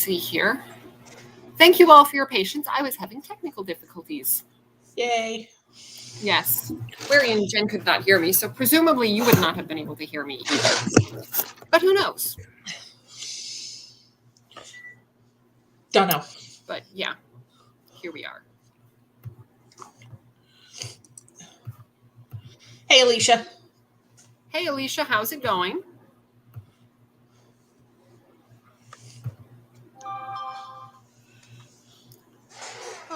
see here. Thank you all for your patience. I was having technical difficulties. Yay. Yes. Larry and Jen could not hear me, so presumably you would not have been able to hear me either. But who knows? Don't know. But yeah, here we are. Hey, Alicia. Hey, Alicia, how's it going?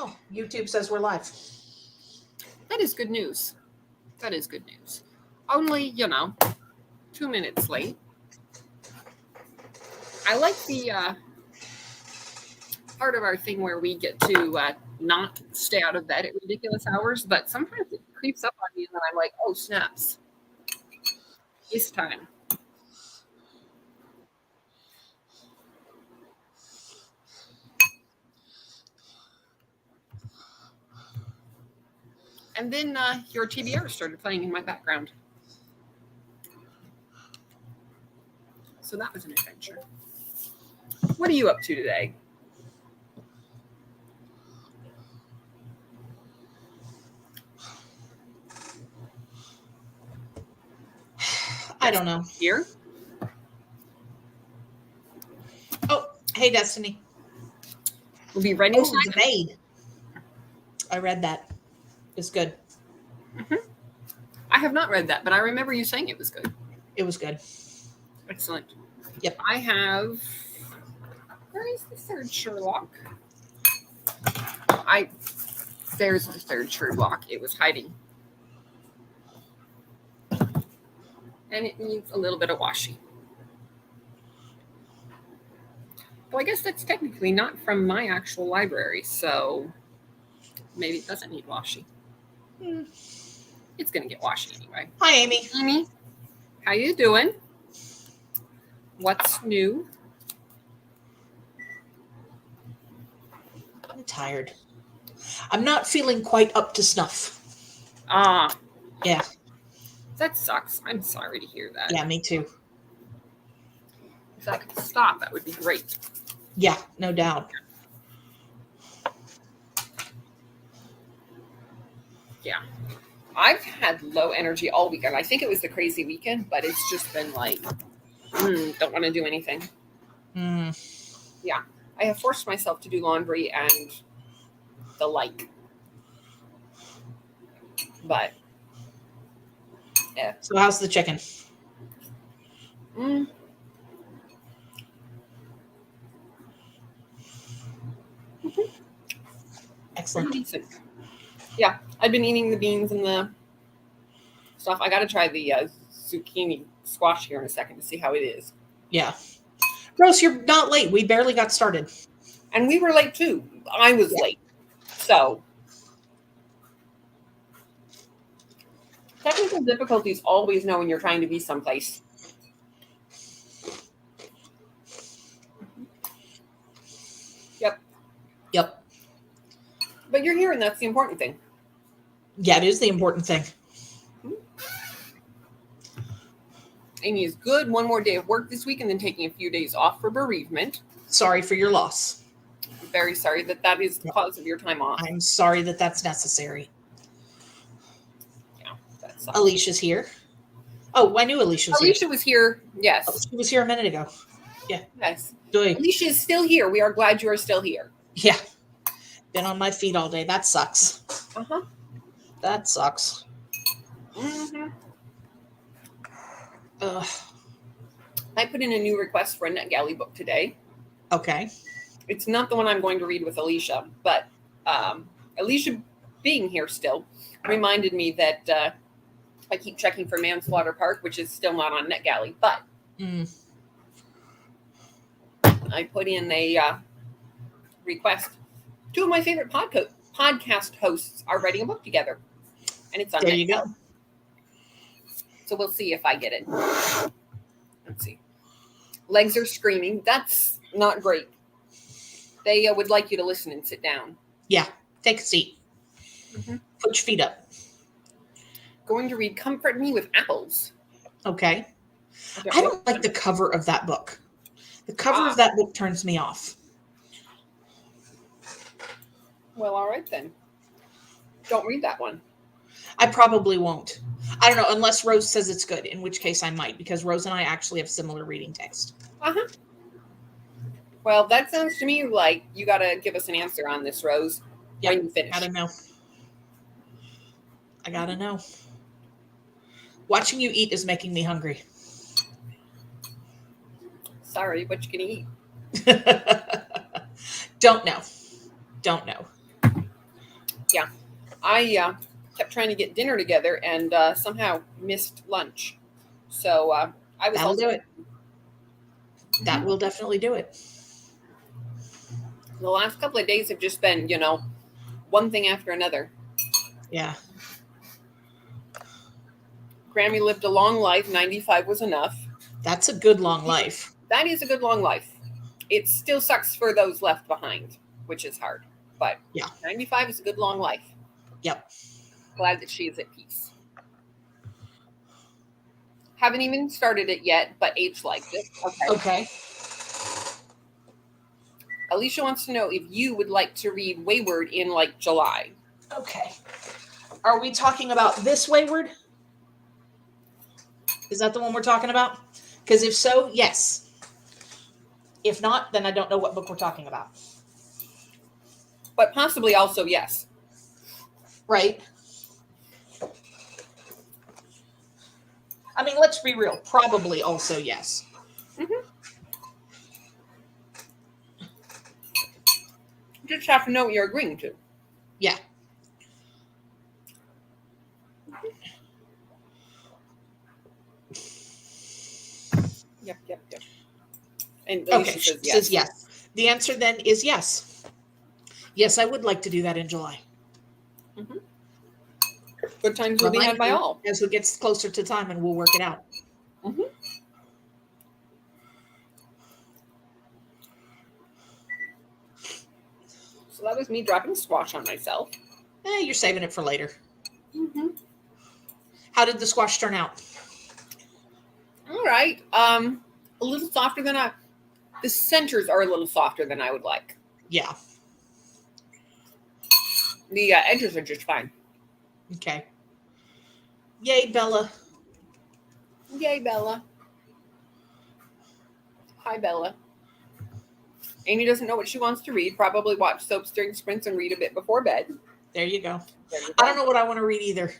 Oh, YouTube says we're live. That is good news. That is good news. Only, 2 minutes late. I like the part of our thing where we get to not stay out of bed at ridiculous hours, but sometimes it creeps up on me and then I'm like, oh, snaps. It's time. And then your TBR started playing in my background. So that was an adventure. What are you up to today? I don't know. Here? Oh, hey, Destiny. We'll be ready. The Maid. I read that. It's good. Mm-hmm. I have not read that, but I remember you saying it was good. It was good. Excellent. Yep. I have... Where is the third Sherlock? There's the third Sherlock. It was hiding. And it needs a little bit of washing. Well, I guess that's technically not from my actual library, so maybe it doesn't need washing. It's going to get washed anyway. Hi, Amy. Amy, how you doing? What's new? I'm tired. I'm not feeling quite up to snuff. Ah. Yeah. That sucks. I'm sorry to hear that. Yeah, me too. If I could stop, that would be great. Yeah, no doubt. Yeah. I've had low energy all weekend. I think it was the crazy weekend, but it's just been like, don't want to do anything. Yeah. I have forced myself to do laundry and the like. But, yeah. So how's the chicken? Excellent. Decent. Yeah, I've been eating the beans and the stuff. I got to try the zucchini squash here in a second to see how it is. Yeah. Rose, you're not late. We barely got started. And we were late too. I was late. So, technical difficulties always know when you're trying to be someplace. Yep. But you're here, and that's the important thing. Yeah, it is the important thing. Amy is good. One more day of work this week and then taking a few days off for bereavement. Sorry for your loss. I'm very sorry that is the cause of your time off. I'm sorry that that's necessary. Yeah, that sucks. Alicia's here. Oh, I knew Alicia was here. Alicia was here. Yes. Oh, she was here a minute ago. Yeah. Yes. Joy. Alicia is still here. We are glad you are still here. Yeah. Been on my feet all day. That sucks. Uh-huh. That sucks. Mm-hmm. Ugh. I put in a new request for a NetGalley book today. Okay. It's not the one I'm going to read with Alicia, but Alicia being here still reminded me that I keep checking for Manslaughter Park, which is still not on NetGalley, but I put in a request. Two of my favorite podcast hosts are writing a book together, and it's on There NetGalley. you go. So we'll see if I get it. Let's see. Legs are screaming. That's not great. They would like you to listen and sit down. Yeah. Take a seat. Mm-hmm. Put your feet up. Going to read Comfort Me with Apples. Okay. I don't like the cover of that book. The cover of that book turns me off. Well, all right then. Don't read that one. I probably won't. I don't know, unless Rose says it's good, in which case I might, because Rose and I actually have similar reading text. Uh-huh. Well, that sounds to me like you got to give us an answer on this, Rose, when you finish. I don't know. I gotta know. Watching you eat is making me hungry. Sorry, what you gonna eat? Don't know. Don't know. Yeah. I kept trying to get dinner together and somehow missed lunch. So I was That'll also, do it. That will definitely do it. the last couple of days have just been, one thing after another. Yeah. Grammy lived a long life. 95 was enough. That's a good long life. That is a good long life. It still sucks for those left behind, which is hard. But yeah, 95 is a good long life. Yep. Glad that she is at peace. Haven't even started it yet, but H liked it. Okay. Alicia wants to know if you would like to read Wayward in July. Okay. Are we talking about this Wayward? Is that the one we're talking about? Because if so, yes. If not, then I don't know what book we're talking about. But possibly also yes. Right. I mean, let's be real. Probably also yes. Mm-hmm. You just have to know what you're agreeing to. Yeah. Yep. And okay, she says yes. The answer then is yes. Yes, I would like to do that in July. Mm-hmm. Good times will be had by all. As it gets closer to time, and we'll work it out. Mm-hmm. So that was me dropping squash on myself. You're saving it for later. Mm-hmm. How did the squash turn out? All right. A little softer than the centers are a little softer than I would like. Yeah. The edges are just fine. Okay. Yay, Bella. Yay, Bella. Hi, Bella. Amy doesn't know what she wants to read. Probably watch soaps during sprints and read a bit before bed. There you go. I don't know what I want to read either.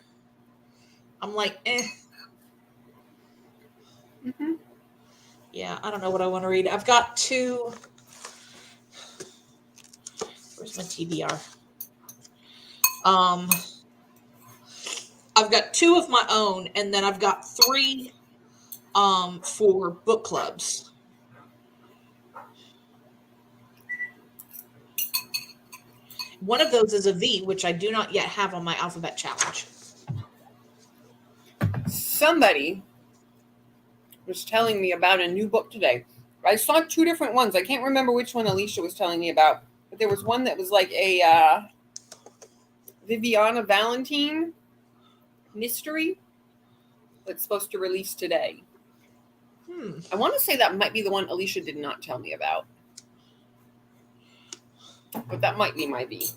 I'm like, Mm-hmm. Yeah, I don't know what I want to read. I've got two. Where's my TBR? I've got two of my own, and then I've got three for book clubs. One of those is a V, which I do not yet have on my alphabet challenge. Somebody was telling me about a new book today. I saw two different ones. I can't remember which one Alicia was telling me about, but there was one that was like a Viviana Valentine mystery that's supposed to release today. I want to say that might be the one Alicia did not tell me about. But that might be my V.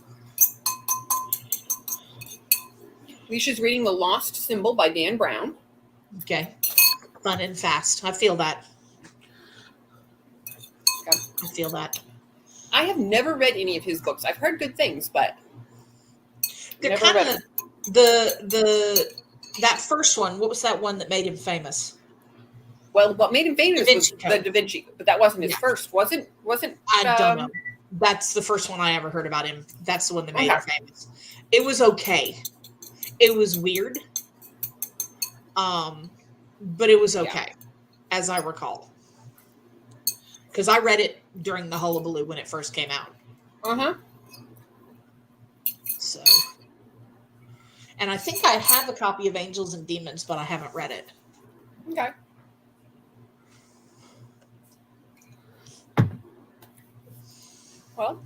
Alicia's reading The Lost Symbol by Dan Brown. Okay. Fun and fast. I feel that. Okay. I feel that. I have never read any of his books. I've heard good things, but they're kind of that first one. What was that one that made him famous? Well, what made him famous was the Da Vinci, but that wasn't his first. Wasn't. I don't know. That's the first one I ever heard about him. That's the one that made him famous. It was okay. It was weird. But it was okay, as I recall. Because I read it during the hullabaloo when it first came out. Uh-huh. So. And I think I have a copy of Angels and Demons, but I haven't read it. Okay. Well,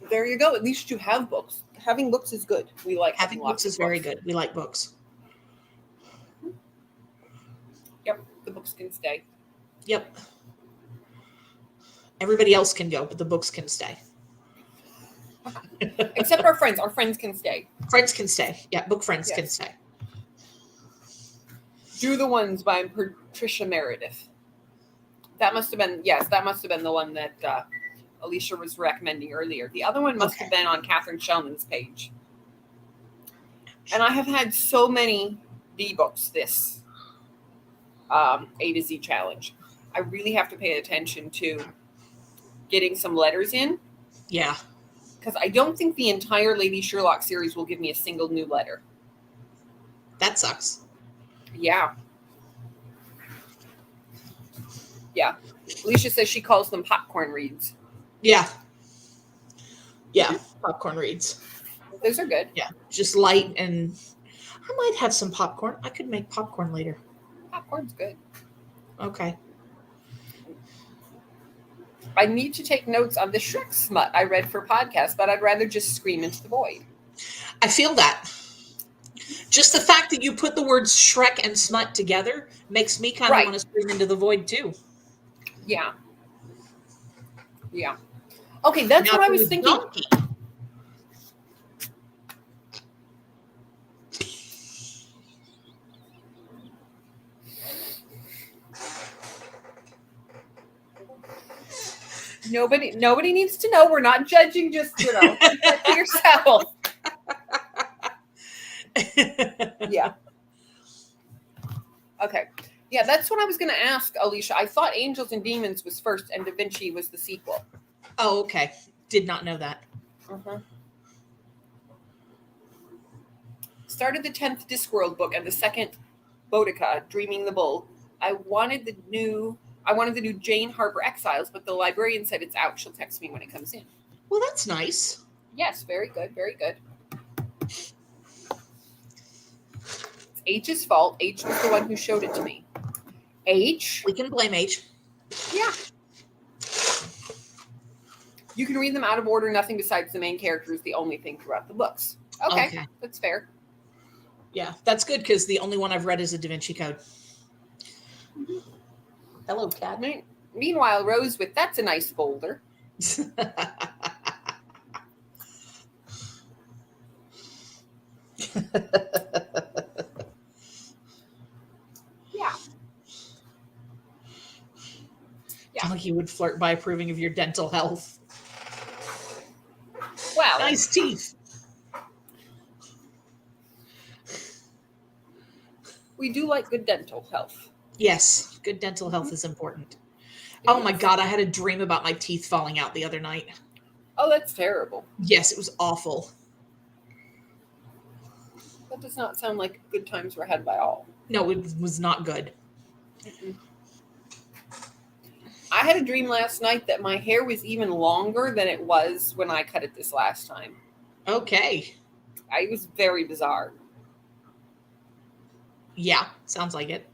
there you go. At least you have books. Having books is good. We like having books is very good. We like books. Yep, the books can stay. Yep. Everybody else can go, but the books can stay. Except our friends. Our friends can stay. Friends can stay. Yeah, book friends can stay. Do the Ones by Patricia Meredith. That must have been, that must have been the one that Alicia was recommending earlier. The other one must have been on Catherine Shellman's page. And I have had so many D-books this A to Z challenge. I really have to pay attention to getting some letters in. Yeah. Because I don't think the entire Lady Sherlock series will give me a single new letter. That sucks. Yeah. Yeah. Alicia says she calls them popcorn reads. Yeah. Yeah. Popcorn reads. Those are good. Yeah. Just light, and I might have some popcorn. I could make popcorn later. Popcorn's good. Okay. I need to take notes on the Shrek smut I read for podcast, but I'd rather just scream into the void. I feel that. Just the fact that you put the words Shrek and smut together makes me kind of want to scream into the void too. Yeah. Yeah. Okay, that's now what I was thinking. Donkey. Nobody needs to know. We're not judging, just, to yourself. Yeah. Okay. Yeah, that's what I was going to ask, Alicia. I thought Angels and Demons was first and Da Vinci was the sequel. Oh, okay. Did not know that. Started the 10th Discworld book and the second Boudica, Dreaming the Bull. I wanted the new Jane Harper Exiles, but the librarian said it's out. She'll text me when it comes in. Well, that's nice. Yes, very good. Very good. It's H's fault. H was the one who showed it to me. H. We can blame H. Yeah. You can read them out of order. Nothing besides the main character is the only thing throughout the books. Okay. That's fair. Yeah, that's good because the only one I've read is a Da Vinci Code. Mm-hmm. Hello, cat. Meanwhile, Rose with that's a nice folder. Yeah. Like you would flirt by approving of your dental health. Wow. Nice teeth. We do like good dental health. Yes, good dental health is important. Oh my God, I had a dream about my teeth falling out the other night. Oh, that's terrible. Yes, it was awful. That does not sound like good times were had by all. No, it was not good. Mm-mm. I had a dream last night that my hair was even longer than it was when I cut it this last time. Okay. It was very bizarre. Yeah, sounds like it.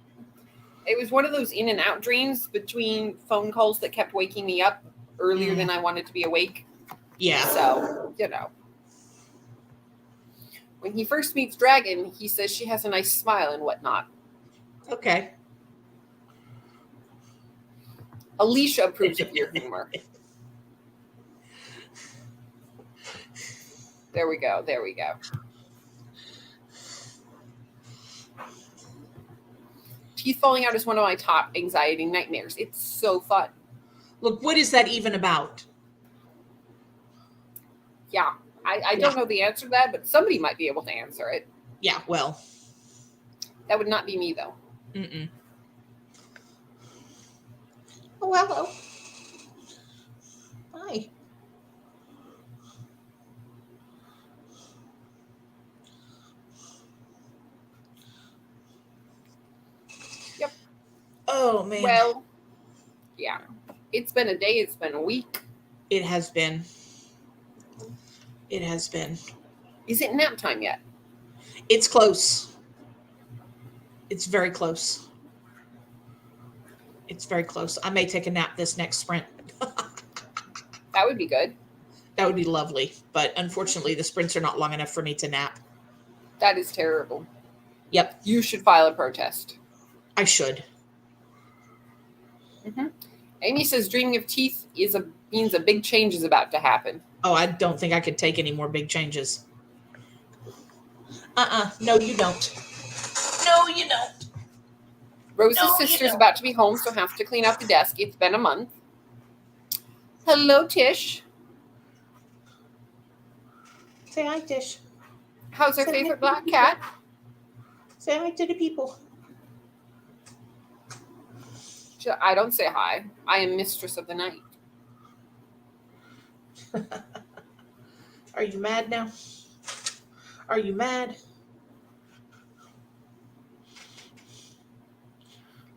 It was one of those in and out dreams between phone calls that kept waking me up earlier than I wanted to be awake. Yeah. So, when he first meets Dragon, he says she has a nice smile and whatnot. Okay. Alicia approves of your humor. There we go. There we go. Teeth falling out is one of my top anxiety nightmares. It's so fun. Look, what is that even about? Yeah, I don't know the answer to that, but somebody might be able to answer it. Yeah, well. That would not be me, though. Mm-mm. Oh, hello. Hi. Yep. Oh, man. Well, yeah. It's been a day. It's been a week. It has been. It has been. Is it nap time yet? It's close. It's very close. It's very close. I may take a nap this next sprint. That would be good. That would be lovely. But unfortunately, the sprints are not long enough for me to nap. That is terrible. Yep. You should file a protest. I should. Mm-hmm. Amy says dreaming of teeth is a Means a big change is about to happen. Oh, I don't think I could take any more big changes. No, you don't. No, you don't. Rose's sister's about to be home, so have to clean out the desk. It's been a month. Hello, Tish. Say hi, Tish. How's our favorite black cat? Say hi to the people. I don't say hi. I am mistress of the night. Are you mad now? Are you mad?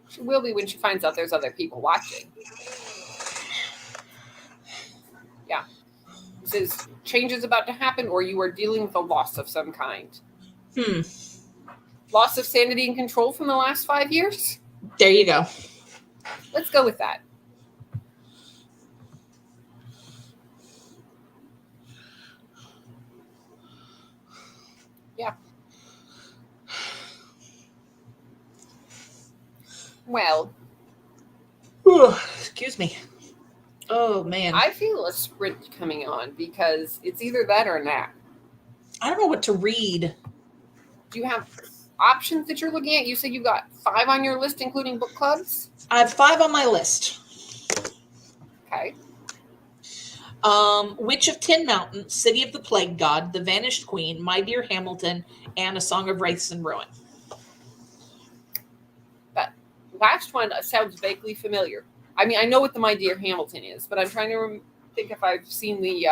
She will be when she finds out there's other people watching. Yeah. It says change is about to happen, or you are dealing with a loss of some kind. Loss of sanity and control from the last 5 years? There you go. Let's go with that. Yeah. Well. Excuse me. Oh, man. I feel a sprint coming on because it's either that or that. I don't know what to read. Do you have options that you're looking at? You said you got 5 on your list, including book clubs? I have 5 on my list. Okay. Witch of Tin Mountain, City of the Plague God, The Vanished Queen, My Dear Hamilton, and A Song of Wraiths and Ruin. That last one sounds vaguely familiar. I mean, I know what the My Dear Hamilton is, but I'm trying to think if I've seen the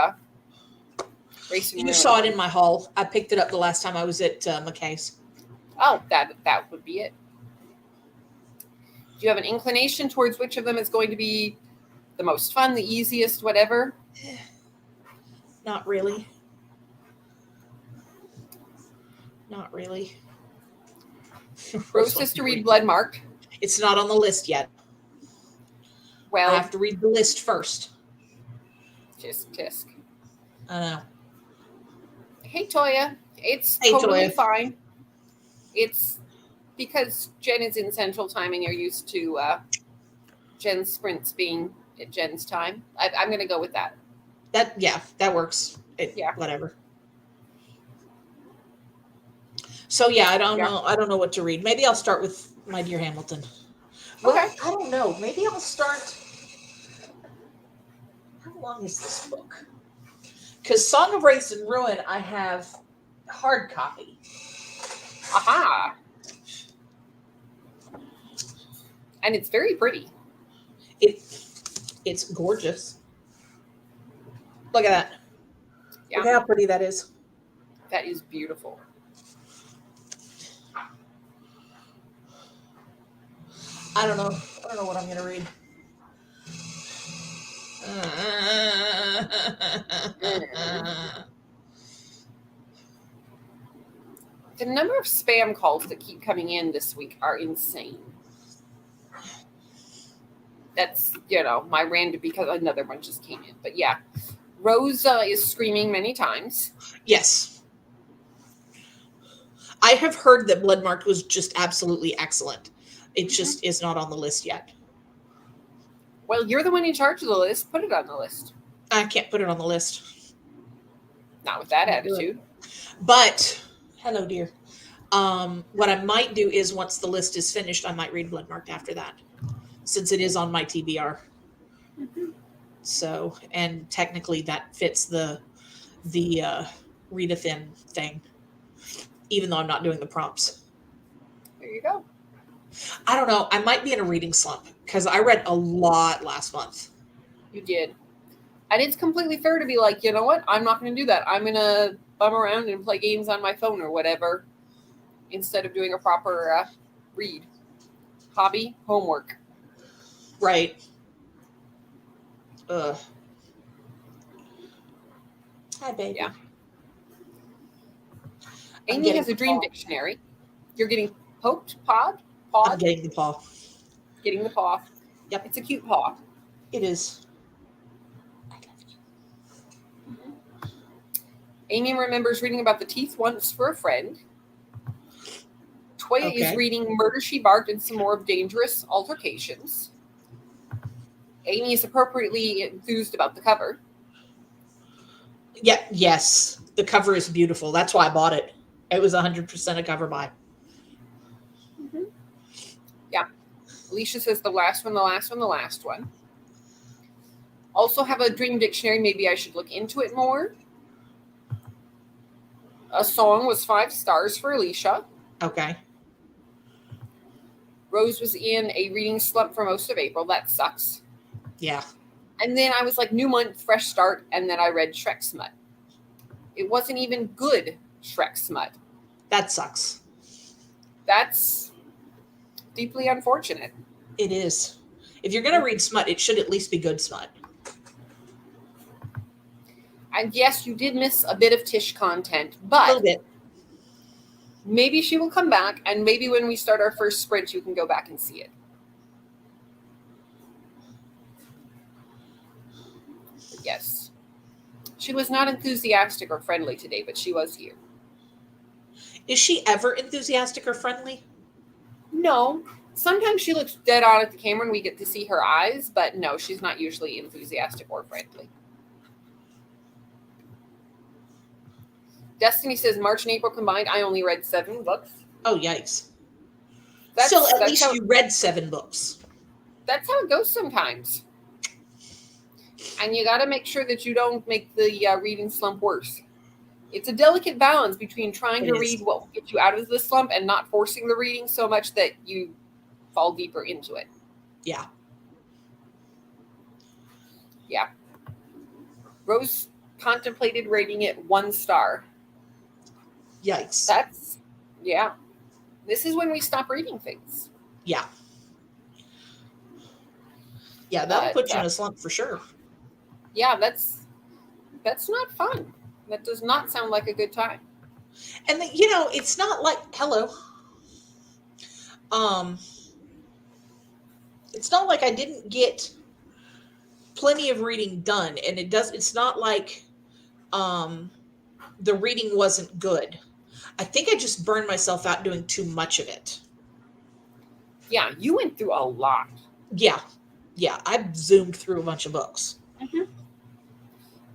Wraiths and Ruin. You saw it in my haul. I picked it up the last time I was at McKay's. Oh, that would be it. Do you have an inclination towards which of them is going to be the most fun, the easiest, whatever? Not really. Not really. Rose says to read Blood Marked. It's not on the list yet. Well, I have to read the list first. Tisk. I know. Hey, Toya. It's totally Toya. fine. It's because Jen is in Central Time and you're used to Jen's sprints being at Jen's time. I'm going to go with that. That works. Yeah. Whatever. So yeah, I don't know. I don't know what to read. Maybe I'll start with My Dear Hamilton. Well, Okay. I don't know. Maybe I'll start. How long is this book? Because Song of Wraiths and Ruin, I have hard copy. Aha. And it's very pretty. It's gorgeous. Look at that. Yeah. Look how pretty that is. That is beautiful. I don't know what I'm going to read. The number of spam calls that keep coming in this week are insane. That's, my random, because another one just came in. But yeah, Rosa is screaming many times. Yes. I have heard that Blood Marked was just absolutely excellent. It just is not on the list yet. Well, you're the one in charge of the list. Put it on the list. I can't put it on the list. Not with that attitude. But, hello, dear. What I might do is once the list is finished, I might read Blood Marked after that, since it is on my TBR. Mm-hmm. So, and technically that fits the read a thin thing, even though I'm not doing the prompts. There you go. I don't know. I might be in a reading slump because I read a lot last month. You did. And it's completely fair to be like, you know what? I'm not going to do that. I'm going to bum around and play games on my phone or whatever instead of doing a proper read. Hobby, homework. Right. Ugh. Hi, baby. Yeah. Amy has a dream dictionary. You're getting poked, pawed? I'm getting the paw. Getting the paw. Yep. It's a cute paw. It is. I love you. Mm-hmm. Amy remembers reading about the teeth once for a friend. Toya is reading Murder, She Barked and some more of Dangerous Altercations. Amy is appropriately enthused about the cover. Yeah, yes. The cover is beautiful. That's why I bought it. It was 100% a cover buy. Mm-hmm. Yeah. Alicia says the last one. Also have a dream dictionary. Maybe I should look into it more. A song was 5 stars for Alicia. Okay. Rose was in a reading slump for most of April. That sucks. Yeah. And then I was like, new month, fresh start. And then I read Shrek Smut. It wasn't even good Shrek Smut. That sucks. That's deeply unfortunate. It is. If you're going to read smut, it should at least be good smut. And yes, you did miss a bit of Tish content, but A little bit. Maybe she will come back, and maybe when we start our first sprint, you can go back and see it. But yes. She was not enthusiastic or friendly today, but she was here. Is she ever enthusiastic or friendly? No. Sometimes she looks dead on at the camera and we get to see her eyes, but no, she's not usually enthusiastic or friendly. Destiny says March and April combined, I only read 7 books. Oh, yikes. Still, at least you read 7 books. That's how it goes sometimes. And you got to make sure that you don't make the reading slump worse. It's a delicate balance between trying to read what will get you out of the slump and not forcing the reading so much that you fall deeper into it. Yeah. Yeah. Rose contemplated rating it 1 star. Yikes. Yeah. This is when we stop reading things. Yeah. Yeah, that'll put you in a slump for sure. Yeah, that's not fun. That does not sound like a good time. And it's not like it's not like I didn't get plenty of reading done, and it's not like the reading wasn't good. I think I just burned myself out doing too much of it. Yeah, you went through a lot. Yeah, I zoomed through a bunch of books. Mm-hmm.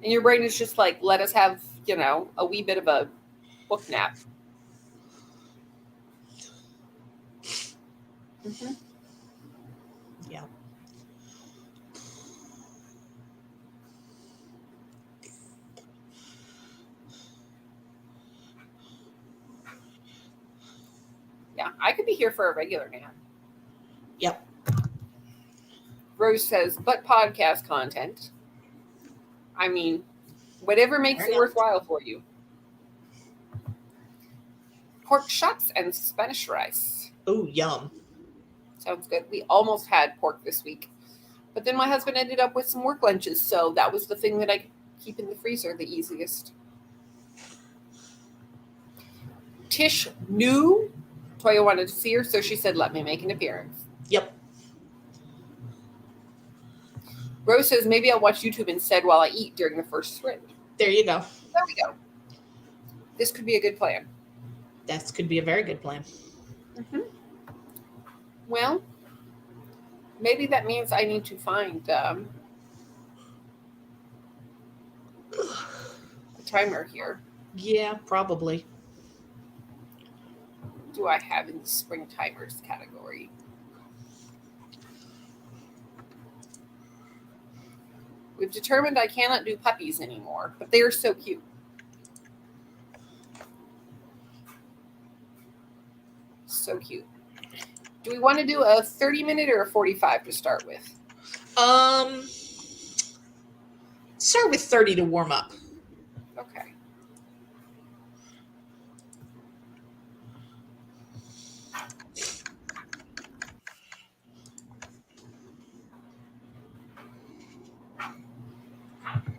And your brain is just like, let us have, a wee bit of a book nap. Mm-hmm. Yeah. Yeah, I could be here for a regular nap. Yep. Rose says, but podcast content. I mean, whatever makes it worthwhile for you. Pork chops and Spanish rice. Oh, yum. Sounds good. We almost had pork this week. But then my husband ended up with some work lunches, so that was the thing that I keep in the freezer the easiest. Tish knew Toya wanted to see her, so she said, let me make an appearance. Yep. Rose says, maybe I'll watch YouTube instead while I eat during the first sprint. There you go. There we go. This could be a good plan. That could be a very good plan. Mm-hmm. Well, maybe that means I need to find a timer here. Yeah, probably. What do I have in the spring timers category? We've determined I cannot do puppies anymore, but they are so cute. So cute. Do we want to do a 30-minute or a 45 to start with? Start with 30 to warm up. Okay.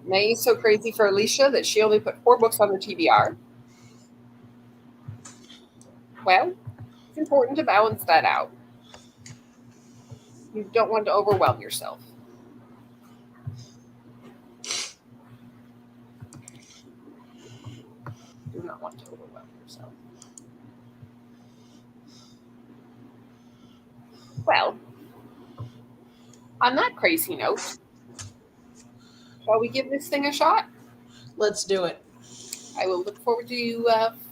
May's so crazy for Alicia that she only put 4 books on the TBR. Well, it's important to balance that out. You don't want to overwhelm yourself. Do not want to overwhelm yourself. Well, On that crazy note, shall we give this thing a shot? Let's do it. I will look forward to you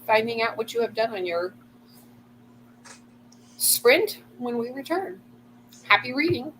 finding out what you have done on your sprint when we return. Happy reading.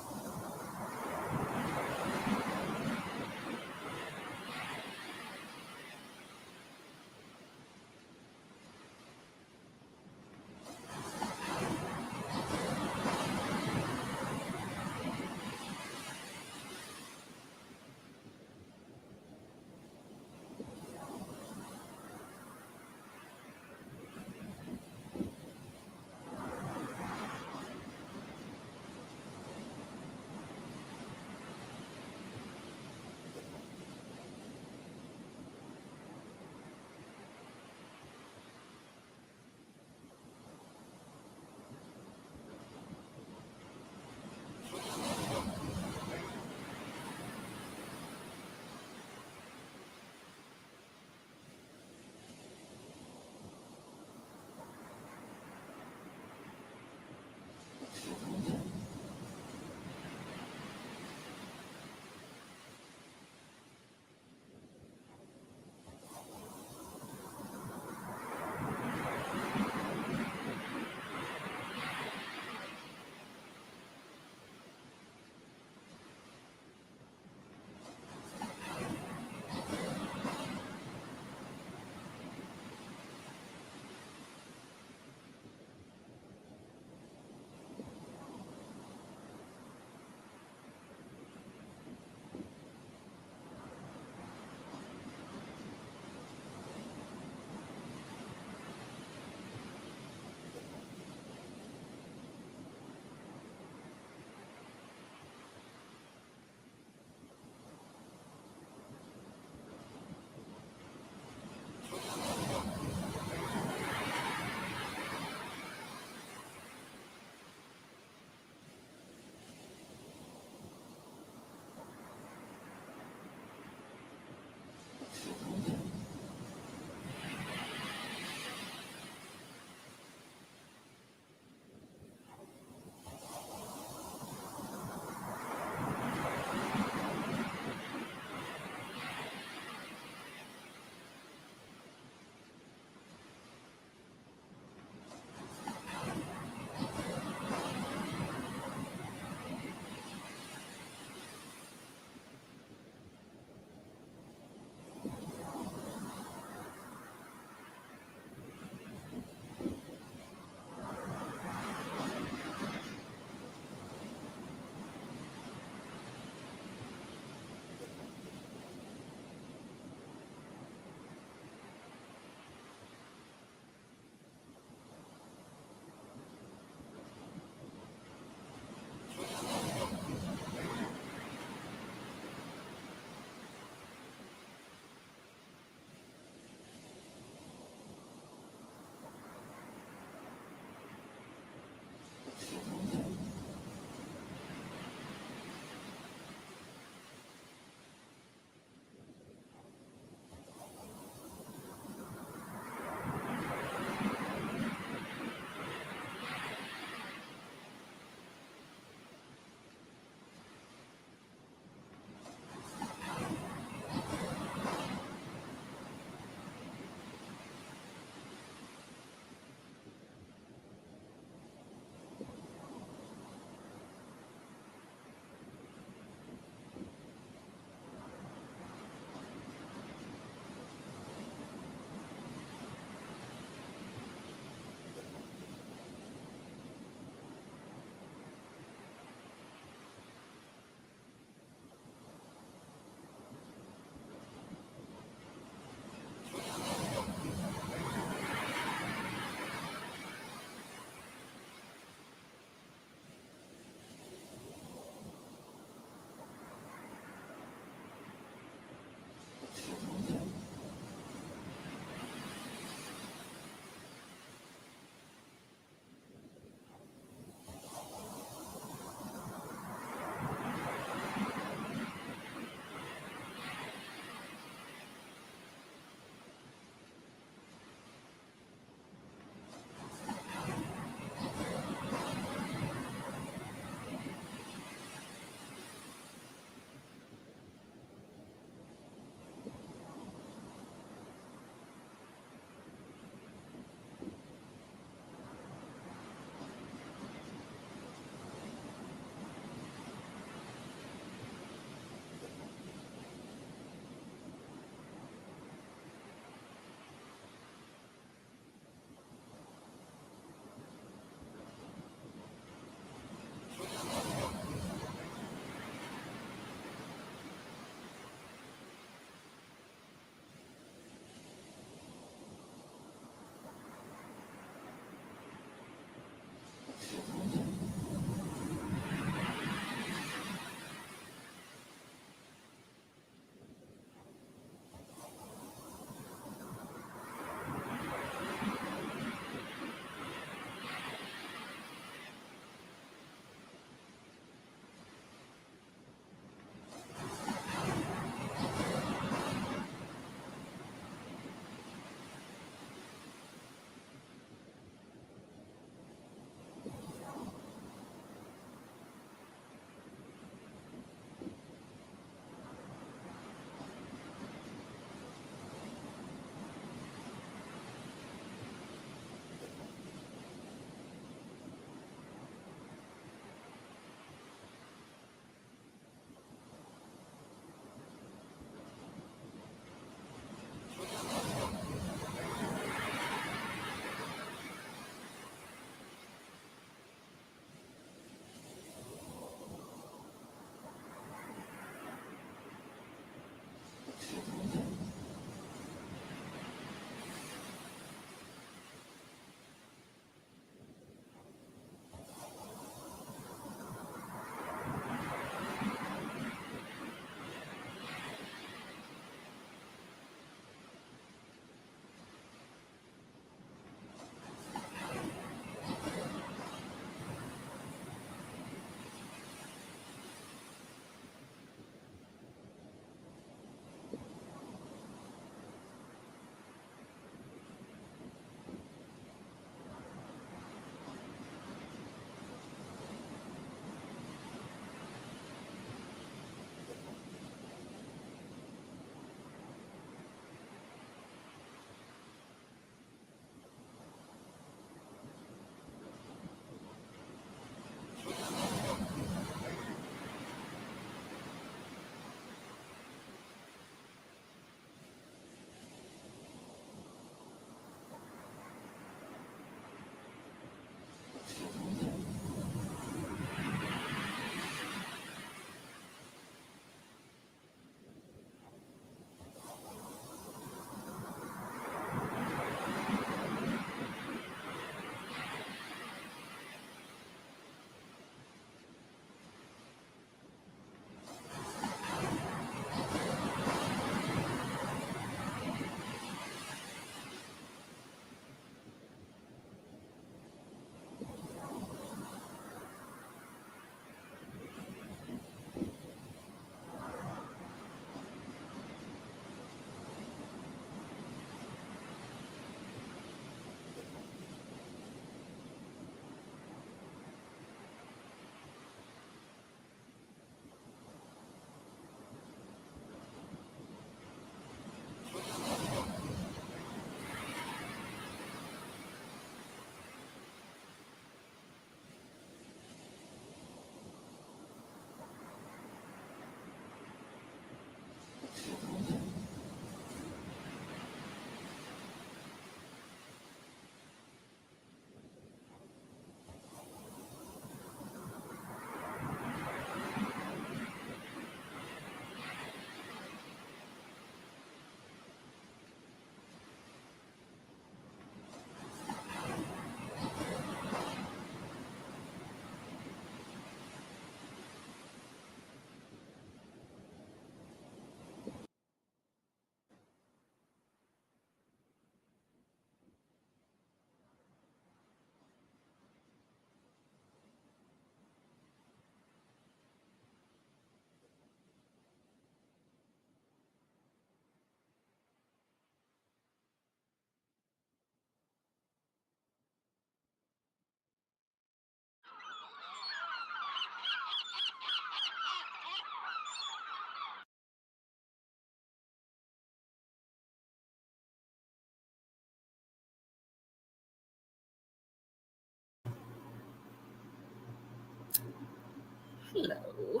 Hello.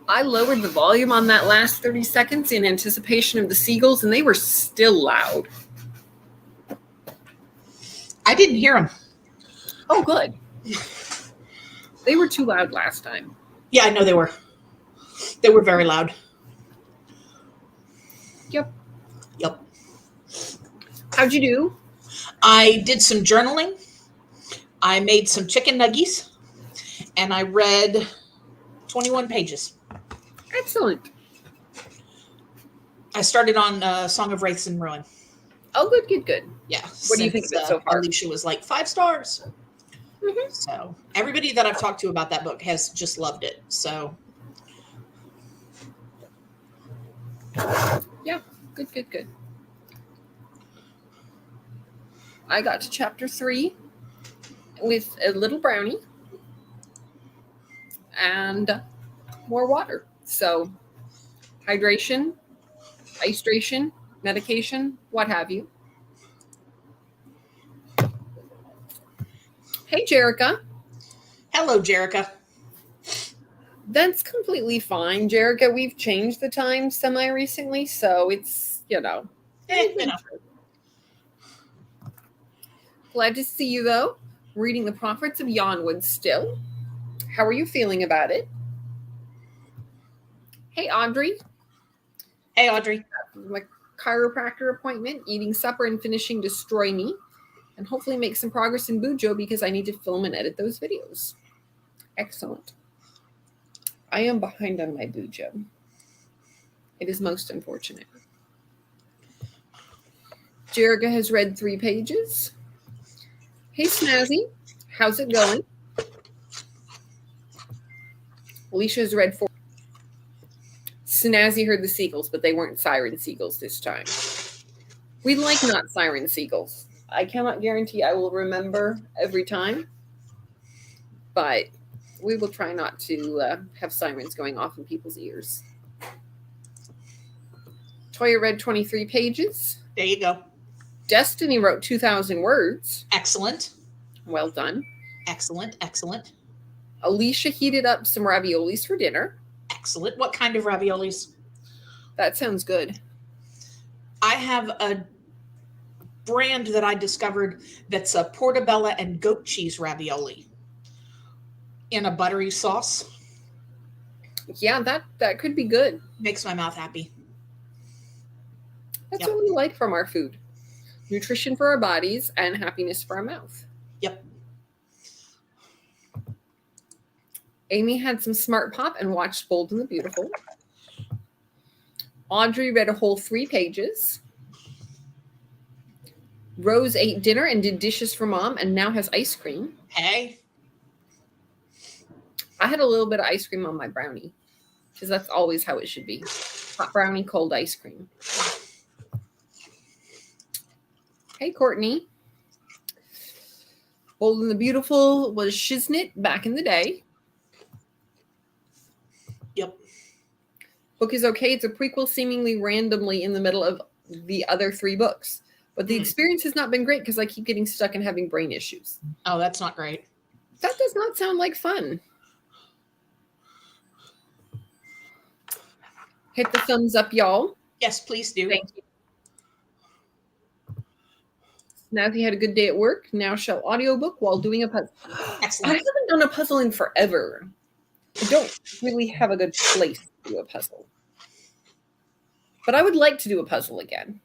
I lowered the volume on that last 30 seconds in anticipation of the seagulls, and they were still loud. I didn't hear them. Oh, good. They were too loud last time. Yeah, I know they were. They were very loud. Yep. Yep. How'd you do? I did some journaling. I made some chicken nuggies, and I read 21 pages. Excellent. I started on Song of Wraiths and Ruin. Oh, good, good, good. Yeah. What do you think of it so far? Alicia was like 5 stars. Mm-hmm. So everybody that I've talked to about that book has just loved it. So yeah, good, good, good. I got to chapter 3 with a little brownie and more water. So hydration, hydration, medication, what have you. Hey, Jerica. hello, Jerica. That's completely fine, Jerica. We've changed the time semi-recently, so it's, you know. Glad to see you, though. Reading The Prophets of Yonwood still. How are you feeling about it? Hey, Audrey. Hey, Audrey. My chiropractor appointment, eating supper and finishing Destroy Me, and hopefully make some progress in Bujo because I need to film and edit those videos. Excellent. I am behind on my Bujo. It is most unfortunate. Jerica has read 3 pages. Hey, Snazzy. How's it going? Alicia has read 4. Snazzy heard the seagulls, but they weren't siren seagulls this time. We like not siren seagulls. I cannot guarantee I will remember every time, but we will try not to have sirens going off in people's ears. Toya read 23 pages. There you go. Destiny wrote 2,000 words. Excellent. Well done. Excellent. Excellent. Alicia heated up some raviolis for dinner. Excellent. What kind of raviolis? That sounds good. I have a brand that I discovered that's a portobello and goat cheese ravioli in a buttery sauce. Yeah, that could be good. Makes my mouth happy. That's what we like from our food. Nutrition for our bodies and happiness for our mouth. Yep. Amy had some Smart Pop and watched Bold and the Beautiful. Audrey read a whole 3 pages. Rose ate dinner and did dishes for Mom and now has ice cream. Hey. I had a little bit of ice cream on my brownie because that's always how it should be. Hot brownie, cold ice cream. Hey, Courtney. Bold and the Beautiful was Shiznit back in the day. Yep. Book is okay. It's a prequel seemingly randomly in the middle of the other 3 books. But the experience has not been great because I keep getting stuck and having brain issues. Oh, that's not great. That does not sound like fun. Hit the thumbs up, y'all. Yes, please do. Thank you. Snazzy had a good day at work. Now shall audiobook while doing a puzzle. Excellent. I haven't done a puzzle in forever. I don't really have a good place to do a puzzle. But I would like to do a puzzle again.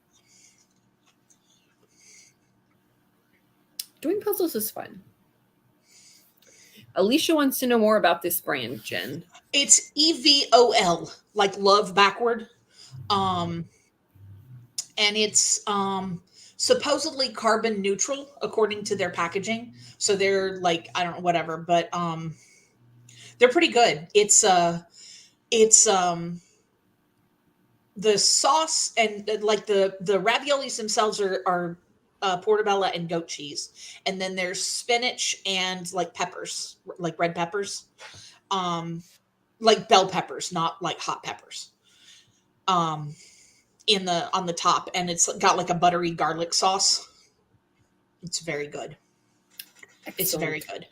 Doing puzzles is fun. Alicia wants to know more about this brand, Jen. It's EVOL, like love backward. And it's supposedly carbon neutral according to their packaging. So they're like, I don't know, whatever, but they're pretty good. It's the sauce and like the raviolis themselves are portobello and goat cheese, and then there's spinach and like peppers, like red peppers, like bell peppers, not like hot peppers, on the top, and it's got like a buttery garlic sauce. It's very good. Excellent. It's very good.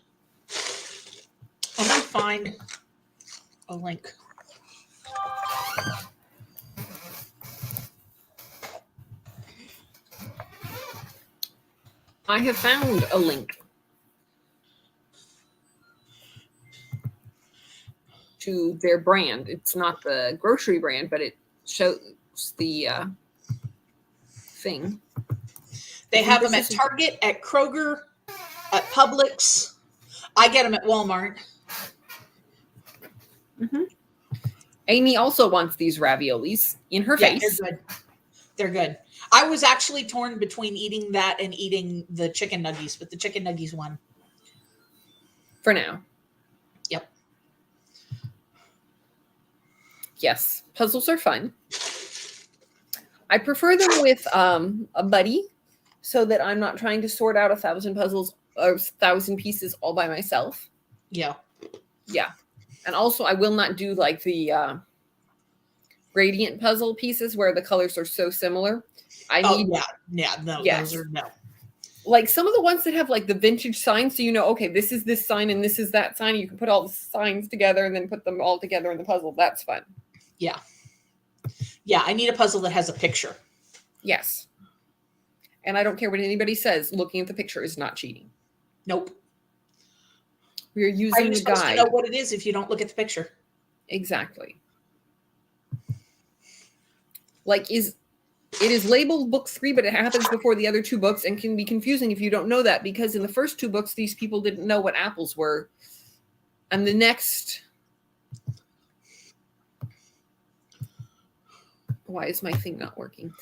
find a link. I have found a link to their brand. It's not the grocery brand, but it shows the thing. They have them at Target, at Kroger, at Publix. I get them at Walmart. Mm-hmm. Amy also wants these raviolis in her face. They're good. They're good. I was actually torn between eating that and eating the chicken nuggies, but the chicken nuggies won. For now. Yep. Yes. Puzzles are fun. I prefer them with a buddy so that I'm not trying to sort out 1,000 puzzles or 1,000 pieces all by myself. Yeah. Yeah. And also, I will not do like the gradient puzzle pieces where the colors are so similar. Those are no. Like some of the ones that have like the vintage signs, so you know, okay, this is this sign and this is that sign. You can put all the signs together and then put them all together in the puzzle. That's fun. Yeah. Yeah, I need a puzzle that has a picture. Yes. And I don't care what anybody says. Looking at the picture is not cheating. Nope. We're using the guide. You're supposed to know what it is if you don't look at the picture. Exactly. Like it is labeled book 3, but it happens before the other 2 books and can be confusing if you don't know that, because in the first 2 books, these people didn't know what apples were. And the next... Why is my thing not working?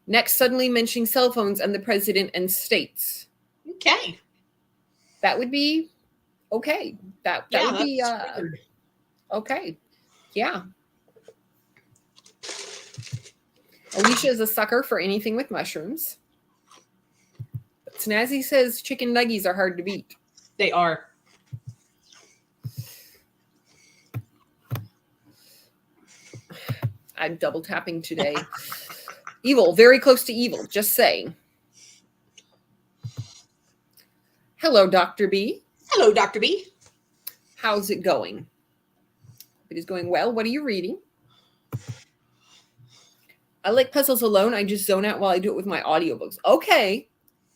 Next, suddenly mentioning cell phones and the president and states. Okay. That would be okay. That would be weird. Okay. Yeah. Alicia is a sucker for anything with mushrooms. But Snazzy says chicken nuggies are hard to beat. They are. I'm double tapping today. Evil, very close to evil, just saying. Hello, Dr. B. Hello, Dr. B. How's it going? It is going well. What are you reading? I like puzzles alone. I just zone out while I do it with my audiobooks. Okay.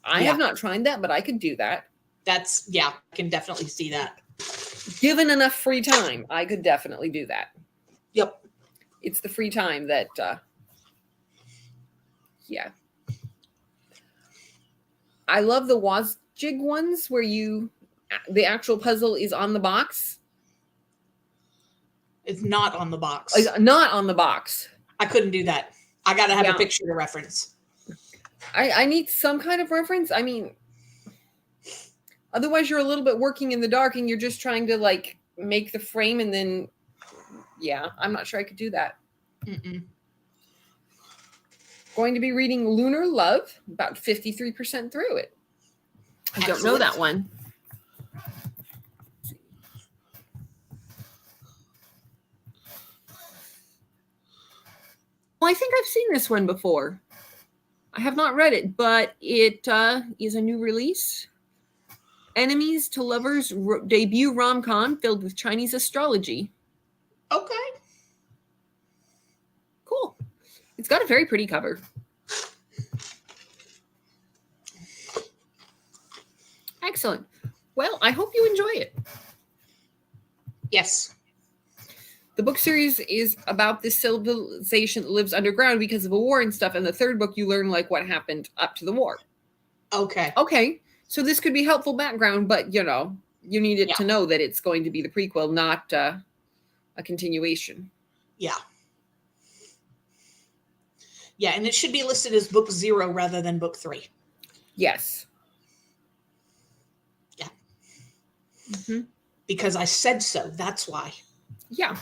I have not tried that, but I could do that. I can definitely see that. Given enough free time, I could definitely do that. Yep. It's the free time that, yeah. I love the Wazjig ones where the actual puzzle is on the box. It's not on the box. It's not on the box. I couldn't do that. I got to have a picture to reference. I need some kind of reference. I mean, otherwise you're a little bit working in the dark and you're just trying to like make the frame and then, I'm not sure I could do that. Mm-mm. Going to be reading Lunar Love, about 53% through it. I don't know that one. Well, I think I've seen this one before. I have not read it, but it is a new release. Enemies to Lovers debut rom-com filled with Chinese astrology. Okay. Cool. It's got a very pretty cover. Excellent. Well, I hope you enjoy it. Yes. The book series is about this civilization that lives underground because of a war and stuff. And the third book, you learn like what happened up to the war. Okay. Okay. So this could be helpful background, but you need it to know that it's going to be the prequel, not a continuation. Yeah. Yeah. And it should be listed as book 0 rather than book 3. Yes. Yeah. Mm-hmm. Because I said so. That's why. Yeah.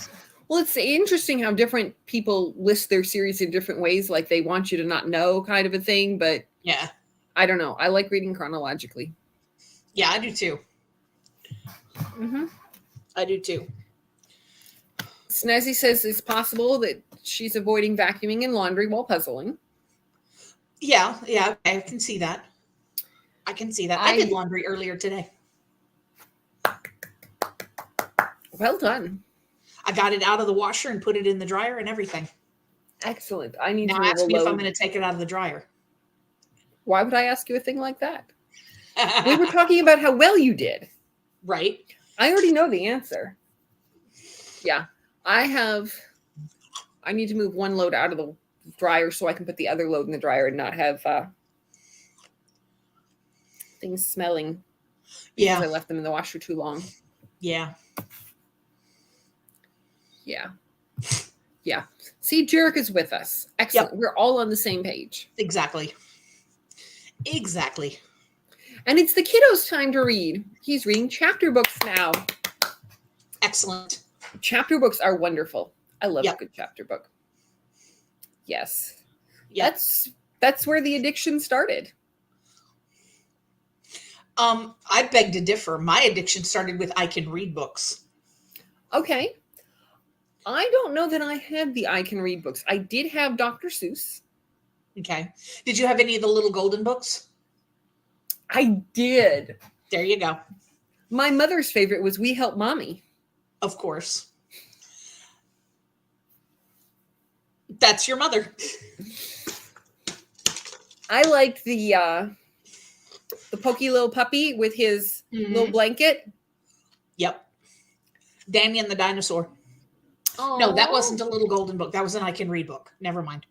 Well, it's interesting how different people list their series in different ways. Like they want you to not know kind of a thing, but yeah, I don't know. I like reading chronologically. Yeah, I do too. Mm-hmm. I do too. Snazzy says it's possible that she's avoiding vacuuming and laundry while puzzling. Yeah, I can see that. I did laundry earlier today. Well done. I got it out of the washer and put it in the dryer and everything. Excellent. I need Now to ask me if I'm load. going to take it out of the dryer. Why would I ask you a thing like that? We were talking about how well you did. Right. I already know the answer. Yeah. I need to move one load out of the dryer so I can put the other load in the dryer and not have things smelling because I left them in the washer too long. Yeah. Yeah. Yeah. See, Jerick is with us. Excellent. Yep. We're all on the same page. Exactly. Exactly. And it's the kiddo's time to read. He's reading chapter books now. Excellent. Chapter books are wonderful. I love a good chapter book. Yes. Yep. That's where the addiction started. I beg to differ. My addiction started with I Can Read books. Okay. I don't know that I had the I Can Read books. I did have Dr. Seuss. Okay. Did you have any of the little golden books? I did. There you go. My mother's favorite was We Help Mommy. Of course. That's your mother. I liked the pokey little puppy with his little blanket. Yep. Danny and the Dinosaur. Aww. No, that wasn't a little golden book. That was an I Can Read book. Never mind.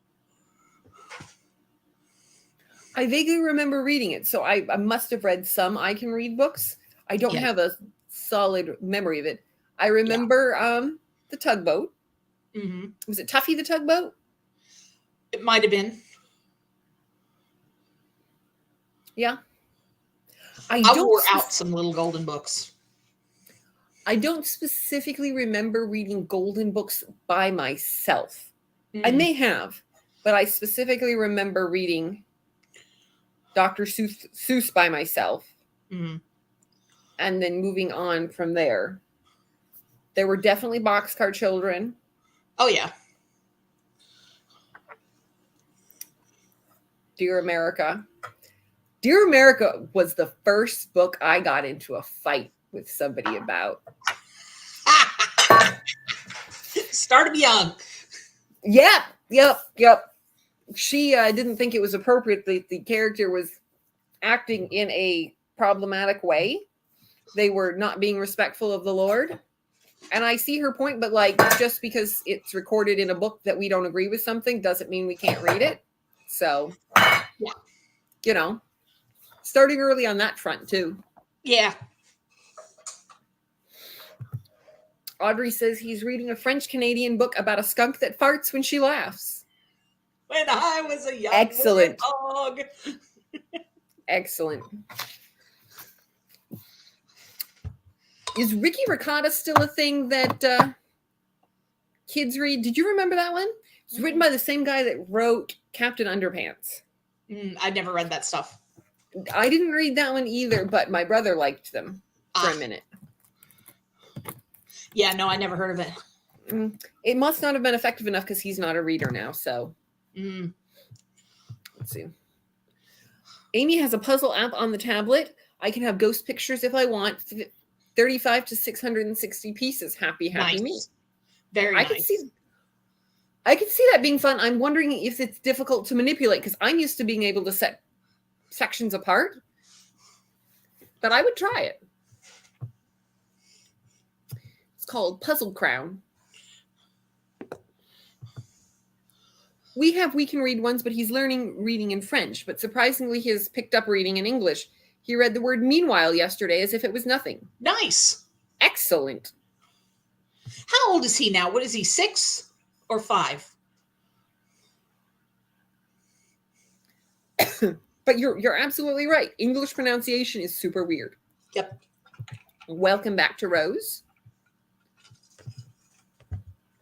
I vaguely remember reading it, so I must have read some I Can Read books. I don't have a solid memory of it. I remember the tugboat. Mm-hmm. Was it Tuffy the tugboat? It might have been. Yeah. I wore out some little golden books. I don't specifically remember reading golden books by myself. I may have, but I specifically remember reading Dr. Seuss by myself. And then moving on from there. There were definitely Boxcar Children. Oh, yeah. Dear America. Dear America was the first book I got into a fight with somebody about. Started young. Yep. She didn't think it was appropriate that the character was acting in a problematic way. They were not being respectful of the Lord. And I see her point, but like, just because it's recorded in a book that we don't agree with something doesn't mean we can't read it. So, you know, starting early on that front too. Yeah. Audrey says he's reading a French-Canadian book about a skunk that farts when she laughs. When I was a young dog. Excellent. Is Ricky Ricotta still a thing that kids read? Did you remember that one? It's written by the same guy that wrote Captain Underpants. I never read that stuff. I didn't read that one either, but my brother liked them for a minute. Yeah, no, I never heard of it. It must not have been effective enough because he's not a reader now. So let's see. Amy has a puzzle app on the tablet. I can have ghost pictures if I want. 35 to 660 pieces. Happy nice. Me. Very I nice. I could see that being fun. I'm wondering if it's difficult to manipulate because I'm used to being able to set sections apart. But I would try it. It's called Puzzle Crown. We can read ones, but he's learning reading in French. But surprisingly, he has picked up reading in English. He read the word meanwhile yesterday as if it was nothing. Nice. Excellent. How old is he now? What is he, 6 or 5? But you're absolutely right. English pronunciation is super weird. Yep. Welcome back to Rose.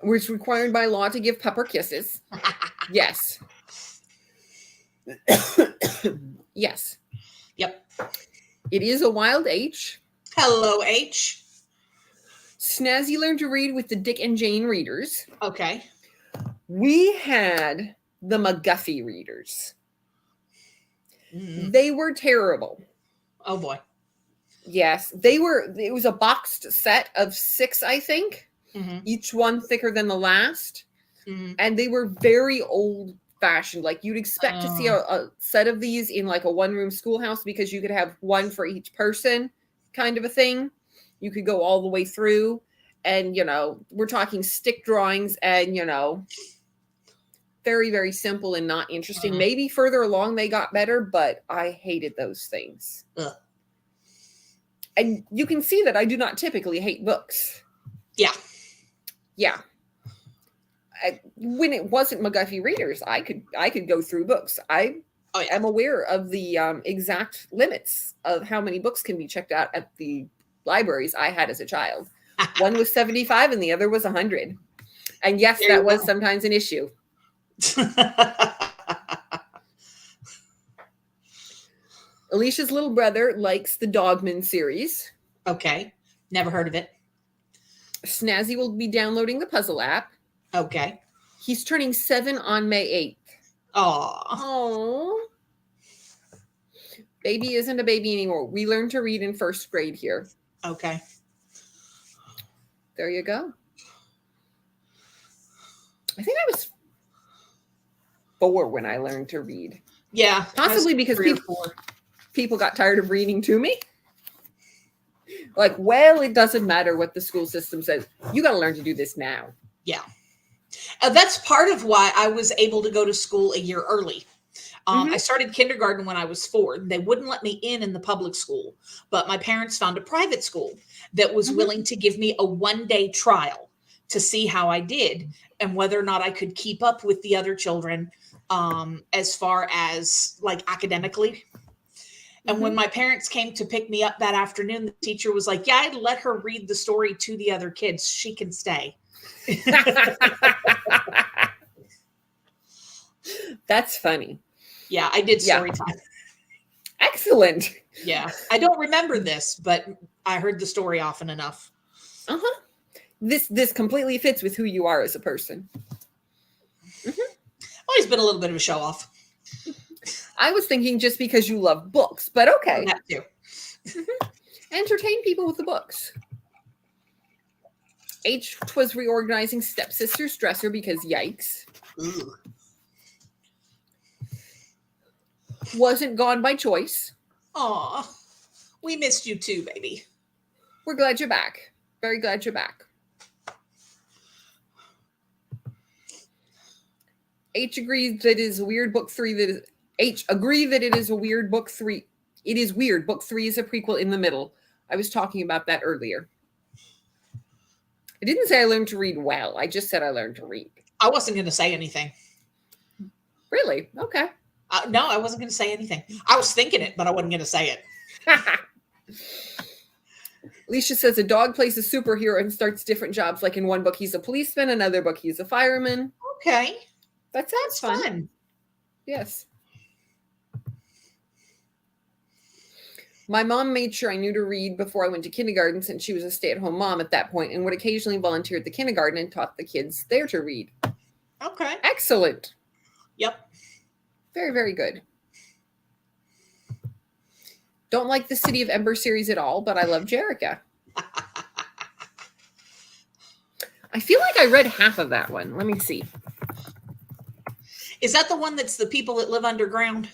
It's required by law to give pupper kisses. Yes. Yes. Yep. It is a wild H. Hello, H. Snazzy learned to read with the Dick and Jane readers. Okay. We had the McGuffey readers. They were terrible. Oh, boy. Yes, it was a boxed set of 6, I think, each one thicker than the last. And they were very old fashioned. Like you'd expect to see a set of these in like a 1-room schoolhouse, because you could have one for each person kind of a thing. You could go all the way through, and, we're talking stick drawings and, very, very simple and not interesting. Maybe further along they got better, but I hated those things. And you can see that I do not typically hate books. Yeah. Yeah. When it wasn't McGuffey readers, I could go through books. I am aware of the exact limits of how many books can be checked out at the libraries I had as a child. One was 75 and the other was 100. And yes, that was sometimes an issue. Alicia's little brother likes the Dogman series. Okay. Never heard of it. Snazzy will be downloading the puzzle app. Okay. He's turning 7 on May 8th. Oh. Baby isn't a baby anymore. We learned to read in 1st grade here. Okay. There you go. I think I was 4 when I learned to read. Yeah. Possibly because people got tired of reading to me. Like, well, it doesn't matter what the school system says. You got to learn to do this now. Yeah. That's part of why I was able to go to school a year early. I started kindergarten when I was 4. They wouldn't let me in the public school, but my parents found a private school that was willing to give me a 1-day trial to see how I did and whether or not I could keep up with the other children as far as like academically. And when my parents came to pick me up that afternoon, the teacher was like, yeah, I'd let her read the story to the other kids. She can stay. That's funny. Yeah, I did story time. Excellent. Yeah. I don't remember this, but I heard the story often enough. This completely fits with who you are as a person. Always been a little bit of a show off. I was thinking just because you love books, but okay. That too. Entertain people with the books. H was reorganizing stepsister's dresser because yikes. Ooh. Wasn't gone by choice. Aw, we missed you too, baby. We're glad you're back. Very glad you're back. H agrees that it is a weird book 3 that is H agree that it is a weird book 3. It is weird. Book 3 is a prequel in the middle. I was talking about that earlier. I didn't say I learned to read well. I just said I learned to read. I wasn't going to say anything. Really? Okay. No, I wasn't going to say anything. I was thinking it, but I wasn't going to say it. Alicia says a dog plays a superhero and starts different jobs. Like in one book, he's a policeman. Another book, he's a fireman. Okay. That sounds fun. Yes. My mom made sure I knew to read before I went to kindergarten, since she was a stay-at-home mom at that point and would occasionally volunteer at the kindergarten and taught the kids there to read. Okay. Excellent. Yep. Very, very good. Don't like the City of Ember series at all, but I love Jennderqueer. I feel like I read half of that one. Let me see. Is that the one that's the people that live underground?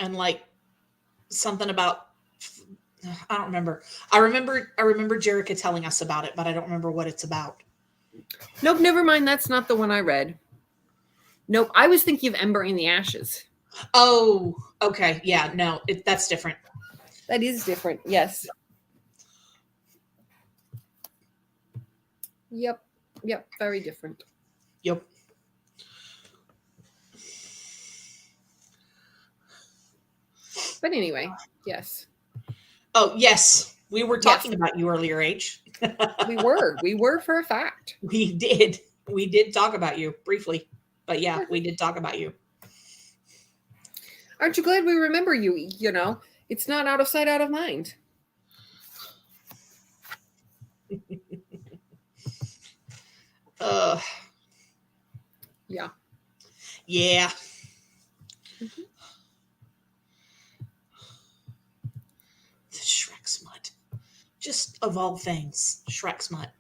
And like something about, I don't remember. I remember Jennderqueer telling us about it, but I don't remember what it's about. Nope, never mind. That's not the one I read. Nope, I was thinking of Ember in the Ashes. Oh, okay. Yeah, no, that's different. That is different, yes. Yep, very different. Yep. But anyway, yes. Oh, yes. We were talking about you earlier, H. We were for a fact. We did talk about you briefly, but yeah, we did talk about you. Aren't you glad we remember you? You know, it's not out of sight, out of mind. Yeah. Yeah. Mm-hmm. Just of all things, Shrek smut.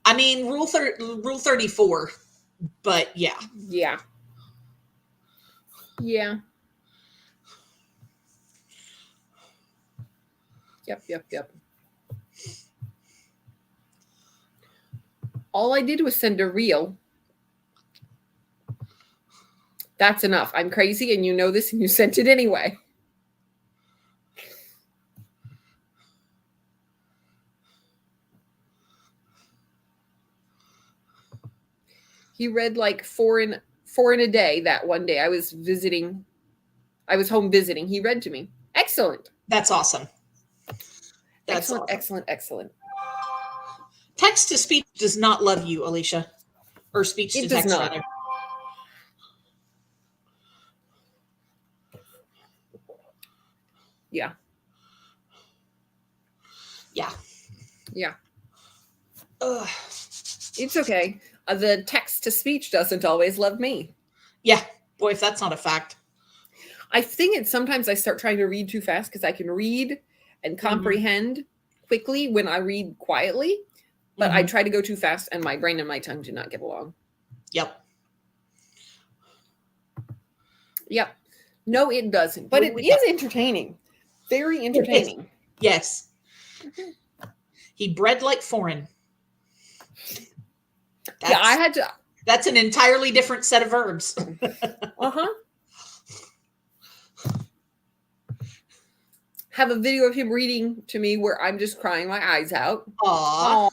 I mean, rule 34, but yeah. Yeah. Yeah. Yep. All I did was send a reel. That's enough. I'm crazy and you know this and you sent it anyway. He read like four in a day that one day. I was home visiting. He read to me. Excellent. That's awesome. That's excellent. Text to speech does not love you, Alicia. Or speech to text, rather. Yeah. Ugh. It's okay. The text to speech doesn't always love me. Yeah. Boy, if that's not a fact. I think it's sometimes I start trying to read too fast because I can read and comprehend quickly when I read quietly, but I try to go too fast and my brain and my tongue do not get along. Yep. No, it doesn't, but it is entertaining. Very entertaining. Yes. He bred like foreign. I had to. That's an entirely different set of verbs. Have a video of him reading to me where I'm just crying my eyes out. Aww.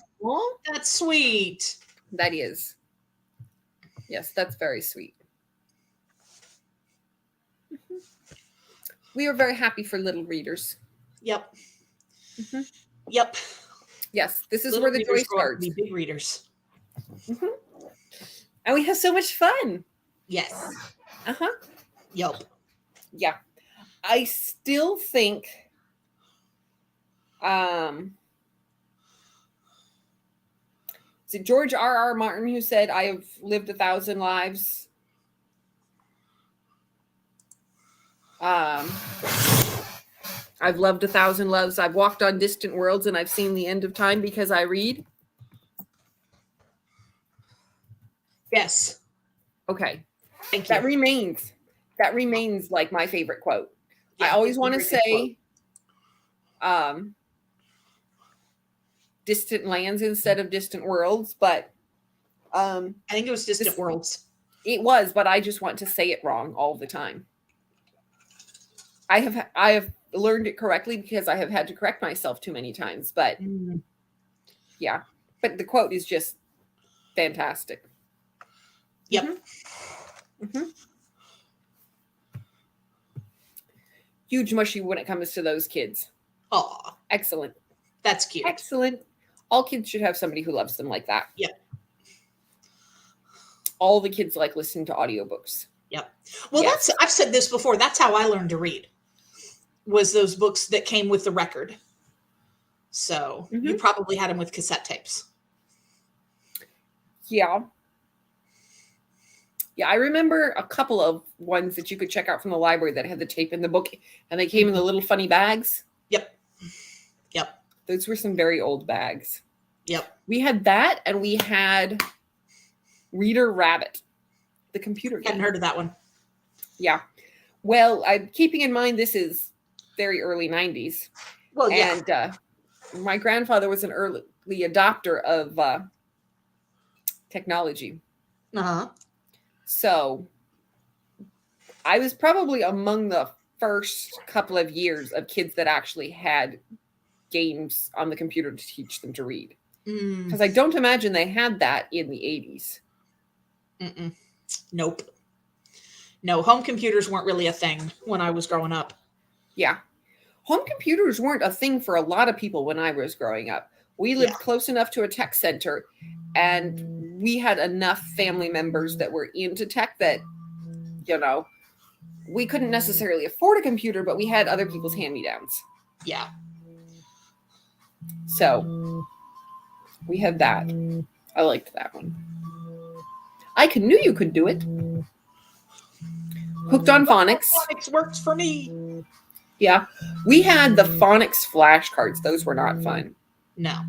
That's sweet. That is. Yes, that's very sweet. We are very happy for little readers. Yep. Yep. Yes, this is little where the joy starts. Be big readers. And we have so much fun. Yes. Yep. Yeah. I still think is it George R.R. Martin who said, I have lived 1,000 lives? I've loved 1,000 loves. I've walked on distant worlds and I've seen the end of time because I read. Yes. Okay. Thank you. That remains like my favorite quote. Yeah, I always want to say distant lands instead of distant worlds, but I think it was distant worlds. It was, but I just want to say it wrong all the time. I have learned it correctly because I have had to correct myself too many times, but yeah, but the quote is just fantastic. Yep. Huge mushy when it comes to those kids. Aw. Excellent. That's cute. Excellent. All kids should have somebody who loves them like that. Yep. All the kids like listening to audiobooks. Yep. Well, I've said this before. That's how I learned to read. Was those books that came with the record. So you probably had them with cassette tapes. Yeah. Yeah, I remember a couple of ones that you could check out from the library that had the tape in the book, and they came in the little funny bags. Yep. Those were some very old bags. Yep. We had that, and we had Reader Rabbit, the computer game. Hadn't heard of that one. Yeah. Well, I'm keeping in mind this is very early 90s. Well, yeah. And my grandfather was an early adopter of technology. So I was probably among the first couple of years of kids that actually had games on the computer to teach them to read. Because I don't imagine they had that in the 80s. Nope. No, home computers weren't really a thing when I was growing up. Yeah. Home computers weren't a thing for a lot of people when I was growing up. We lived close enough to a tech center, and we had enough family members that were into tech that, we couldn't necessarily afford a computer, but we had other people's hand-me-downs. Yeah. So we had that. I liked that one. I knew you could do it. Hooked on Phonics. Phonics works for me. Yeah. We had the phonics flashcards. Those were not fun. No.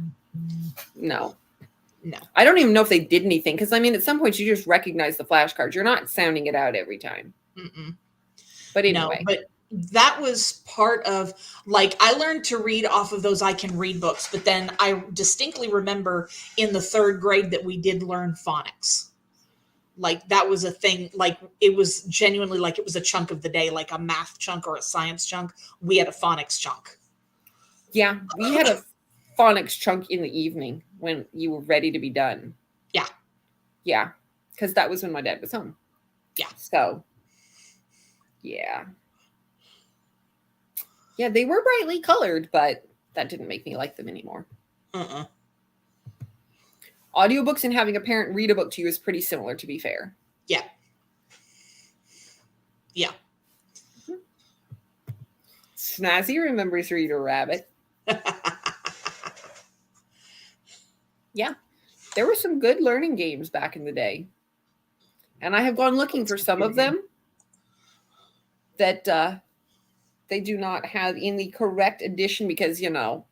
No. No. I don't even know if they did anything because, I mean, at some point you just recognize the flashcards. You're not sounding it out every time. Mm-mm. But anyway. No, but that was part of, like, I learned to read off of those I Can Read books, but then I distinctly remember in the 3rd grade that we did learn phonics. Like, that was a thing. Like, it was genuinely like it was a chunk of the day, like a math chunk or a science chunk. We had a phonics chunk. Yeah, we had a phonics chunk in the evening when you were ready to be done. Yeah. Yeah, because that was when my dad was home. Yeah. So, yeah. Yeah, they were brightly colored, but that didn't make me like them anymore. Audiobooks and having a parent read a book to you is pretty similar, to be fair. Yeah. Yeah. Snazzy remembers Reader Rabbit. Yeah. There were some good learning games back in the day. And I have gone looking for some of them that they do not have in the correct edition because, you know,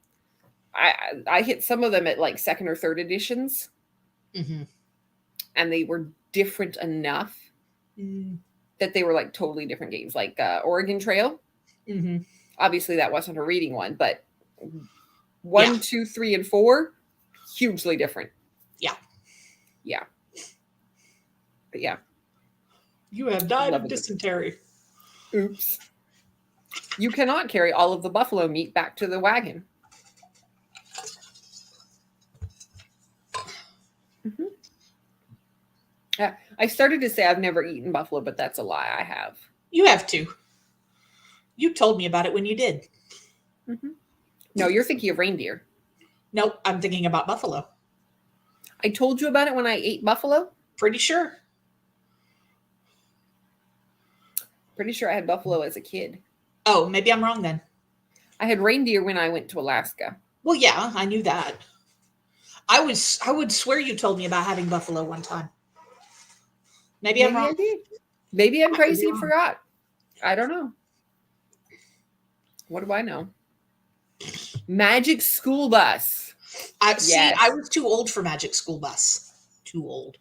I hit some of them at like 2nd or 3rd editions. Mm-hmm. And they were different enough that they were like totally different games, like Oregon Trail. Mm-hmm. Obviously, that wasn't a reading one, but 1, 2, 3, and 4, hugely different. Yeah. Yeah. But yeah. You have died of dysentery. Oops. You cannot carry all of the buffalo meat back to the wagon. Mm-hmm. Yeah, I started to say I've never eaten buffalo, but that's a lie. I have. You have to. You told me about it when you did. Mm-hmm. No, you're thinking of reindeer. Nope, I'm thinking about buffalo. I told you about it when I ate buffalo? Pretty sure. Pretty sure I had buffalo as a kid. Oh, maybe I'm wrong then. I had reindeer when I went to Alaska. Well, yeah, I knew that. I would swear you told me about having buffalo one time. Maybe I'm wrong. I did. Maybe I'm crazy and forgot. I don't know. What do I know? Magic School Bus. See, I was too old for Magic School Bus. Too old.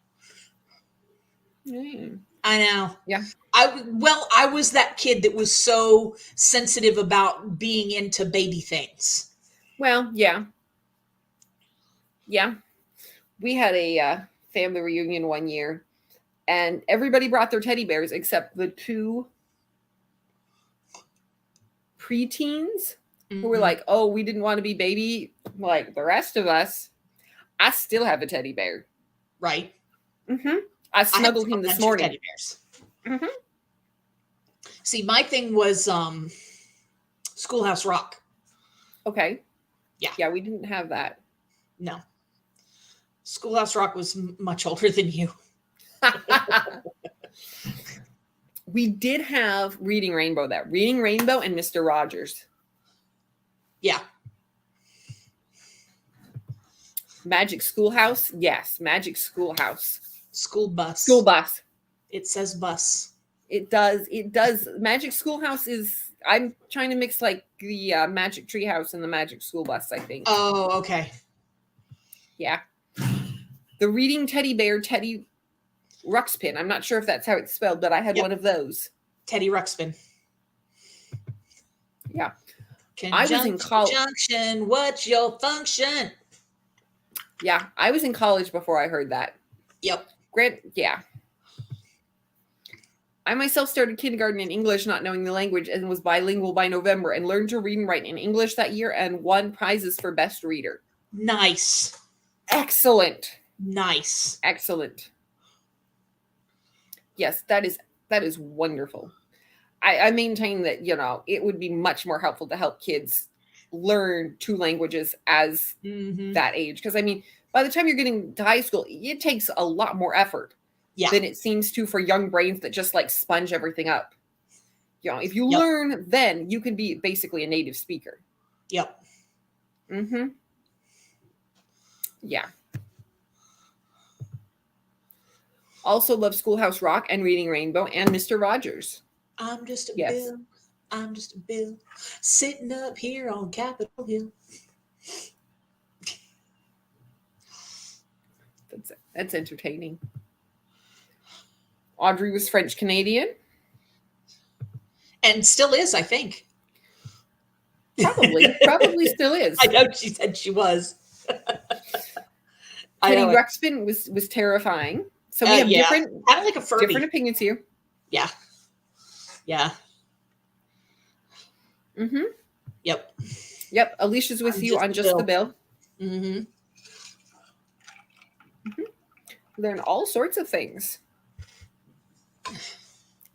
I know. Yeah. I was that kid that was so sensitive about being into baby things. Well, yeah. Yeah. We had a family reunion one year, and everybody brought their teddy bears except the 2 preteens who were like, oh, we didn't want to be baby like the rest of us. I still have a teddy bear. Right. Mm-hmm. I snuggled him this morning. Teddy bears. Mm-hmm. See, my thing was Schoolhouse Rock. Okay. Yeah. Yeah, we didn't have that. No. Schoolhouse Rock was much older than you. We did have Reading Rainbow there. Reading Rainbow and Mr. Rogers. Yeah. Magic Schoolhouse? Yes, Magic Schoolhouse. School bus. School bus. It says bus. It does. It does. Magic Schoolhouse is, I'm trying to mix like the Magic Treehouse and the Magic School Bus, I think. Oh, okay. Yeah. The Reading Teddy Bear, Teddy Ruxpin. I'm not sure if that's how it's spelled, but I had one of those. Teddy Ruxpin. Yeah. I was in college. Conjunction, what's your function? Yeah, I was in college before I heard that. Yep. Yeah. I myself started kindergarten in English, not knowing the language, and was bilingual by November, and learned to read and write in English that year and won prizes for best reader. Nice. Excellent. Nice. Excellent. Yes, that is wonderful. I maintain that, you know, it would be much more helpful to help kids learn 2 languages as that age. Because, I mean, by the time you're getting to high school, it takes a lot more effort than it seems to for young brains that just like sponge everything up. You know, if you learn, then you can be basically a native speaker. Yep. Mm-hmm. Yeah. Also love Schoolhouse Rock and Reading Rainbow and Mr. Rogers. I'm just a bill. I'm just a bill sitting up here on Capitol Hill. That's entertaining. Audrey was French Canadian. And still is, I think. Probably still is. I know she said she was. Teddy Ruxpin was terrifying. So we have different, kind of like a Furby. Different opinions here. Yeah. Mm-hmm. Yep. Alicia's with you on just the bill. Mm-hmm. Learn all sorts of things.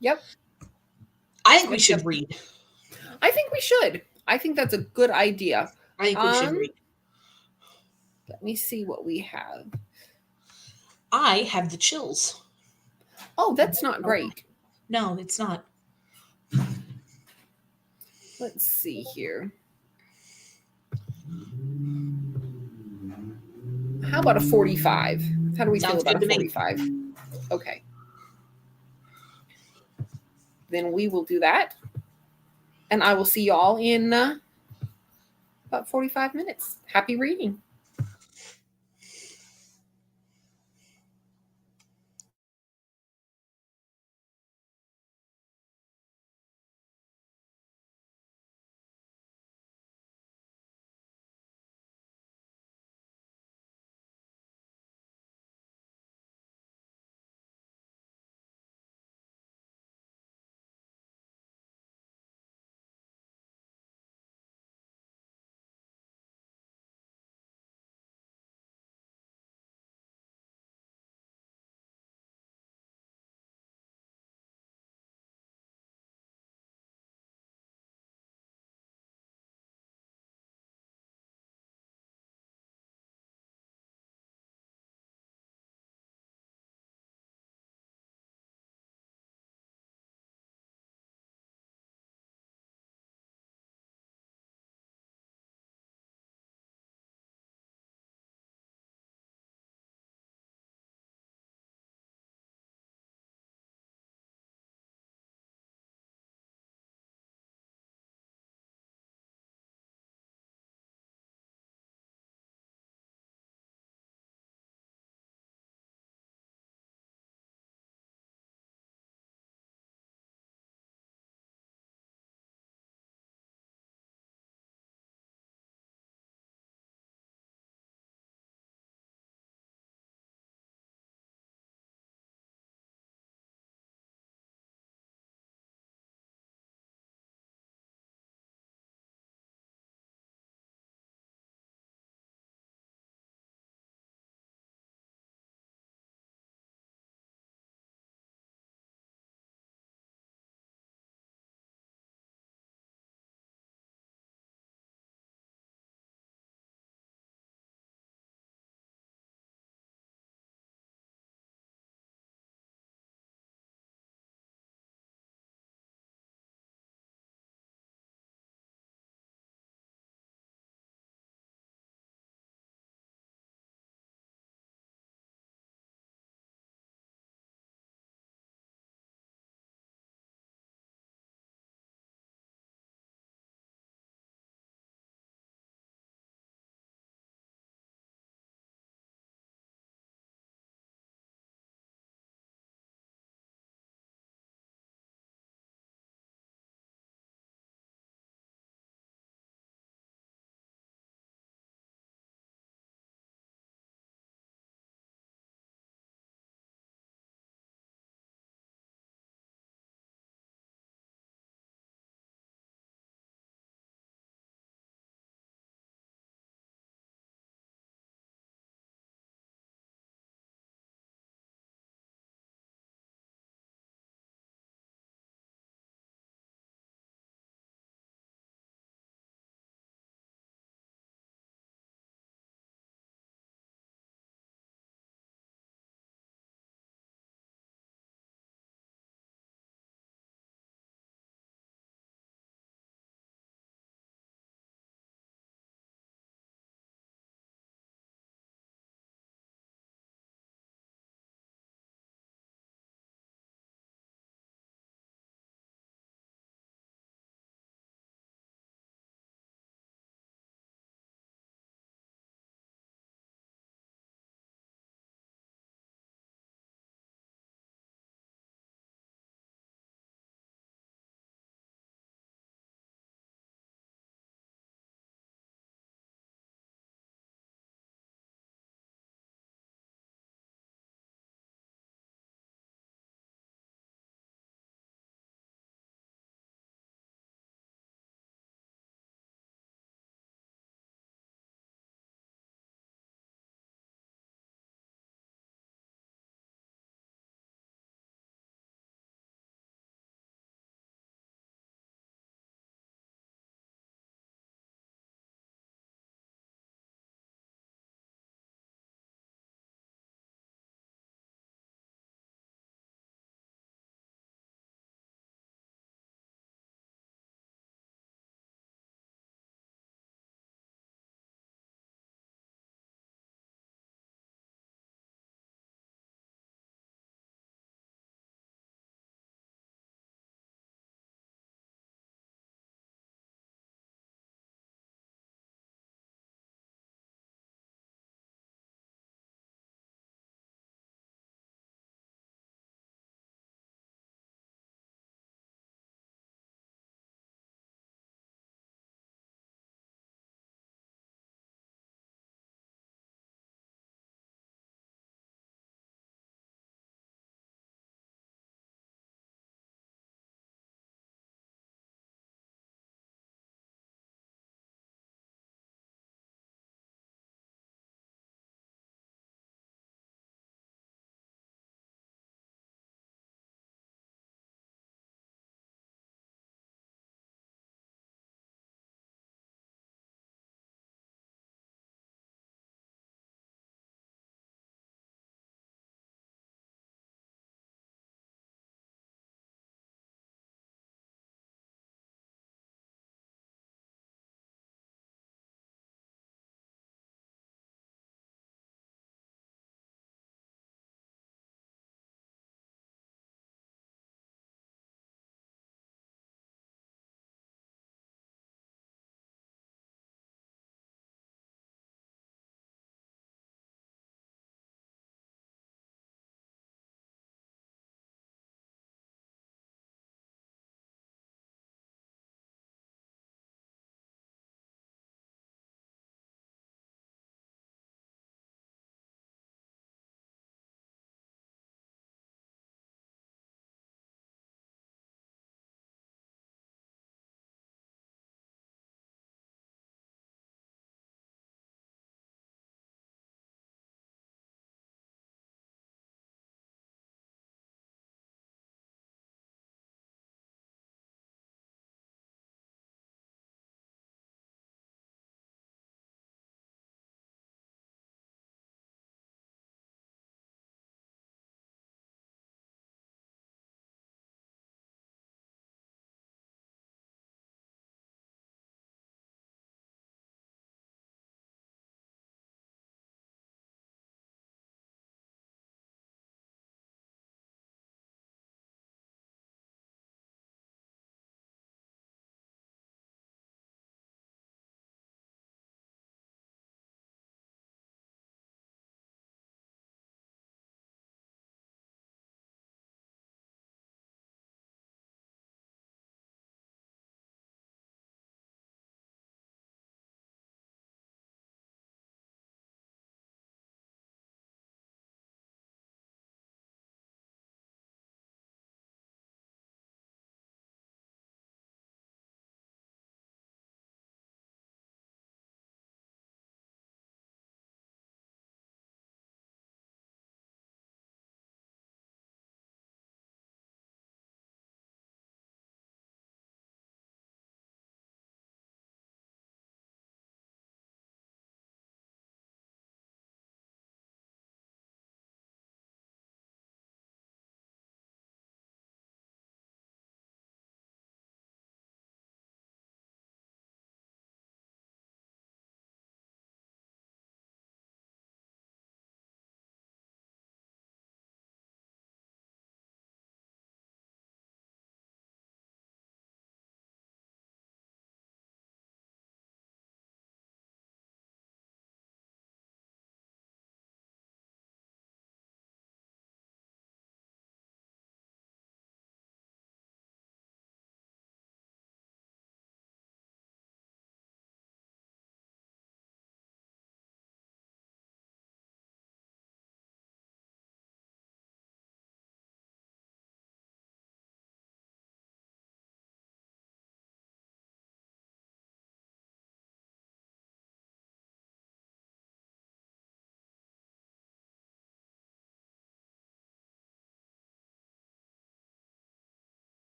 Yep. I think we should read. I think we should. I think that's a good idea. I think we should read. Let me see what we have. I have the chills. Oh, that's not great. No, it's not. Let's see here. How about a 45? How do we feel about a 45? Okay. Then we will do that. And I will see you all in about 45 minutes. Happy reading.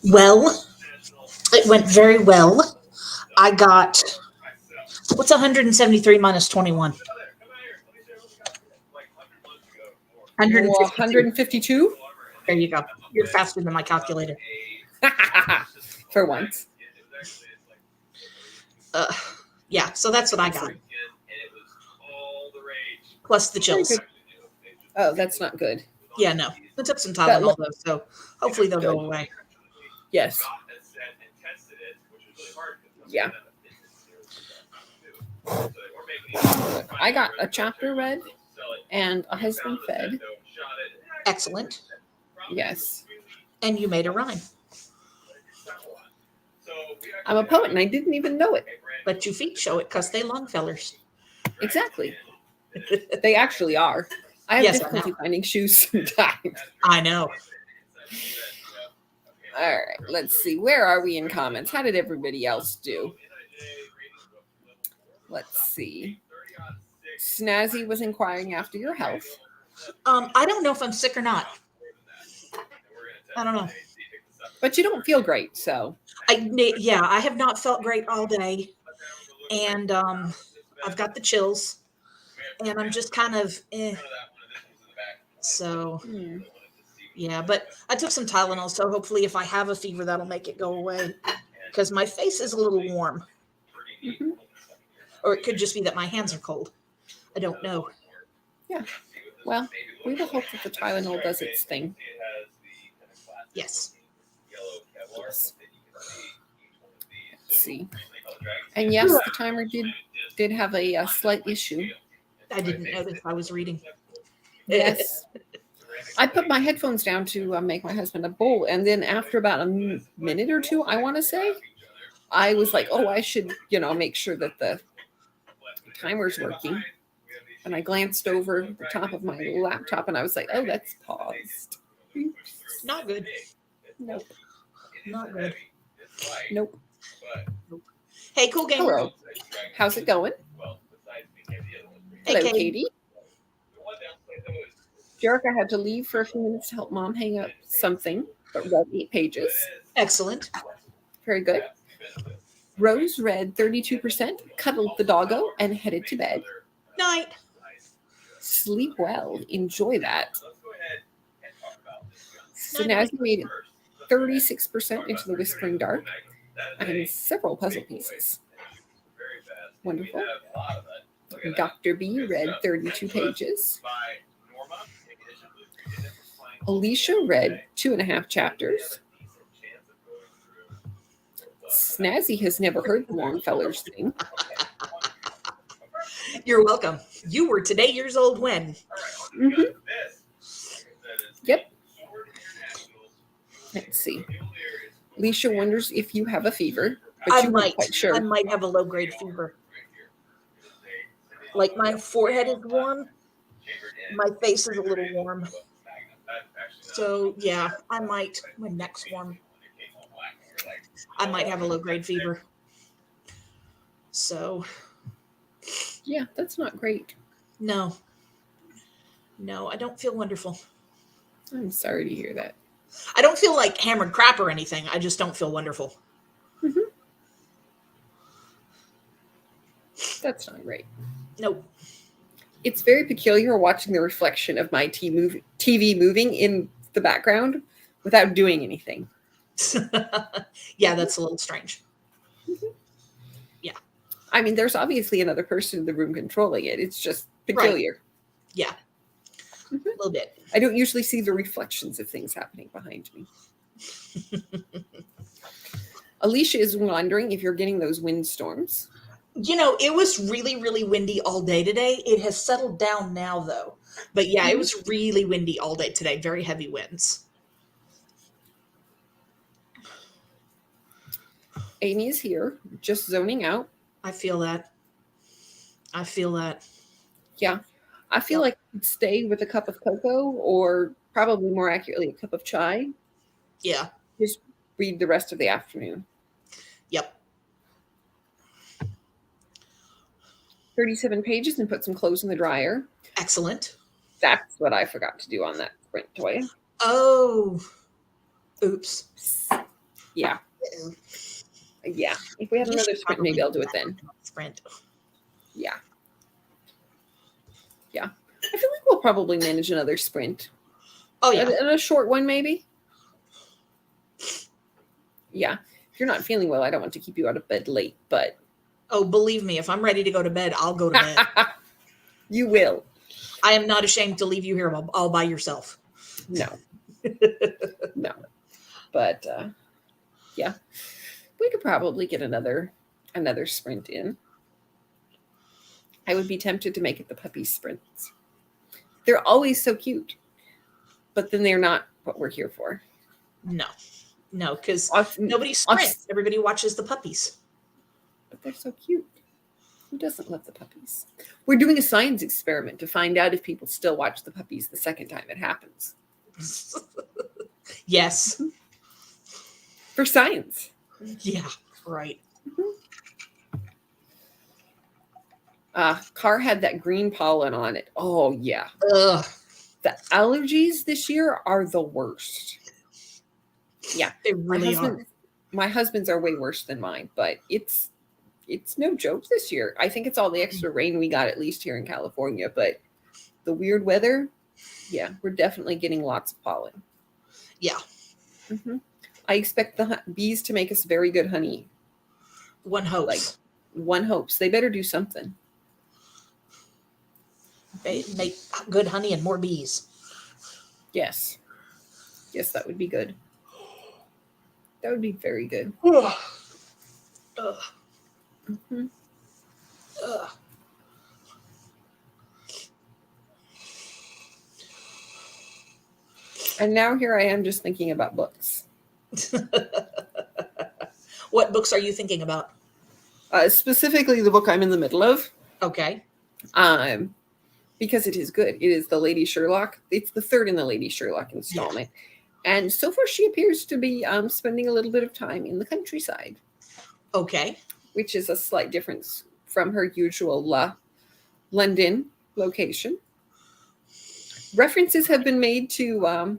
Well, it went very well. I got, what's 173 minus 21? 152. 152 There you go. You're faster than my calculator. for once. Yeah, so that's what I got. Plus the Very chills. good. Oh, that's not good. Yeah, no. I took some Tylenol though, so hopefully they'll Good. go away. Yes. Yeah. I got a chapter read and a husband fed. Excellent. Yes. And you made a rhyme. I'm a poet and I didn't even know it. But you feet show it because they Longfellers. Exactly. They actually are. I have difficulty finding shoes sometimes. I know. All right. Let's see. Where are we in comments? How did everybody else do? Let's see. Snazzy was inquiring after your health. I don't know if I'm sick or not. I don't know. But you don't feel great, so. I have not felt great all day. And I've got the chills. And I'm just kind of So, yeah, but I took some Tylenol, so hopefully if I have a fever, that'll make it go away. Because my face is a little warm. Mm-hmm. Or it could just be that my hands are cold. I don't know. Yeah. Well, we will hope that the Tylenol does its thing. Yes. Let's see. And yes, the timer did have a slight issue. I didn't notice. I was reading. Yes. I put my headphones down to make my husband a bowl. And then after about a minute or two, I want to say, I was like, oh, I should, make sure that the timer's working. And I glanced over the top of my laptop and I was like, oh, that's paused. Not good. Nope. Not good. Nope. Hey, cool game. Hello. How's it going? Hello, Katie. Jerica had to leave for a few minutes to help Mom hang up something, but read 8 pages. Excellent. Very good. Rose read 32%, cuddled the doggo, and headed to bed. Night. Sleep well. Enjoy that. Snazzy made 36% into the Whispering Dark and several puzzle pieces. Wonderful. Dr. B read 32 pages. Alicia read 2.5 chapters. Snazzy has never heard the Longfellers thing. You're welcome. You were today years old when? Mm-hmm. Yep. Let's see. Alicia wonders if you have a fever, but you weren't quite sure. I might have a low-grade fever. Like my forehead is warm. My face is a little warm. So, yeah, I might. My neck's warm. I might have a low-grade fever. So. Yeah, that's not great. No. No, I don't feel wonderful. I'm sorry to hear that. I don't feel like hammered crap or anything. I just don't feel wonderful. Mm-hmm. That's not great. Nope. It's very peculiar watching the reflection of my TV moving in the background without doing anything. Yeah, that's a little strange. Mm-hmm. Yeah. I mean, there's obviously another person in the room controlling it. It's just peculiar. Right. Yeah. Mm-hmm. A little bit. I don't usually see the reflections of things happening behind me. Alicia is wondering if you're getting those windstorms. It was really, really windy all day today. It has settled down now, though. But yeah, it was really windy all day today. Very heavy winds. Amy is here, just zoning out. I feel that. Yeah. I feel like I'd stay with a cup of cocoa or probably more accurately a cup of chai. Yeah. Just read the rest of the afternoon. Yep. 37 pages and put some clothes in the dryer. Excellent. That's what I forgot to do on that print toy. Oh. Oops. Yeah. Yeah. If we have another sprint, maybe I'll do it then. Sprint. Yeah. Yeah. I feel like we'll probably manage another sprint. Oh, yeah. And a short one, maybe. Yeah. If you're not feeling well, I don't want to keep you out of bed late, but. Oh, believe me, if I'm ready to go to bed, I'll go to bed. You will. I am not ashamed to leave you here all by yourself. No. No. But, yeah. We could probably get another sprint in. I would be tempted to make it the puppy sprints. They're always so cute, but then they're not what we're here for. No, because nobody sprints. Everybody watches the puppies. But they're so cute. Who doesn't love the puppies? We're doing a science experiment to find out if people still watch the puppies the second time it happens. Yes. For science. Yeah, right. Car had that green pollen on it. Oh, yeah. Ugh. The allergies this year are the worst. Yeah. They really are. My husband's are way worse than mine, but it's no joke this year. I think it's all the extra rain we got, at least here in California, but the weird weather, yeah, we're definitely getting lots of pollen. Yeah. Mm-hmm. I expect the bees to make us very good honey. One hopes. One hopes. They better do something. They make good honey and more bees. Yes. Yes, that would be good. That would be very good. Ugh. Mm-hmm. Ugh. And now here I am just thinking about books. What books are you thinking about? Specifically the book I'm in the middle of. Okay. Because it is good. It is the Lady Sherlock. It's the third in the Lady Sherlock installment. Yeah. And so far she appears to be spending a little bit of time in the countryside. Okay. Which is a slight difference from her usual London location. References have been made to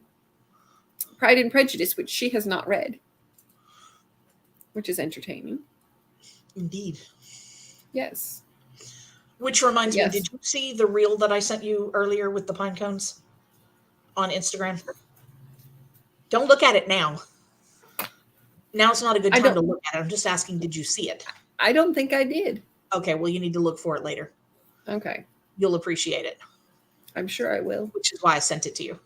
Pride and Prejudice, which she has not read, which is entertaining. Indeed. Yes. Which reminds me, did you see the reel that I sent you earlier with the pine cones on Instagram? Don't look at it now. Now's not a good time to look at it. I'm just asking, did you see it? I don't think I did. Okay, well, you need to look for it later. Okay. You'll appreciate it. I'm sure I will. Which is why I sent it to you.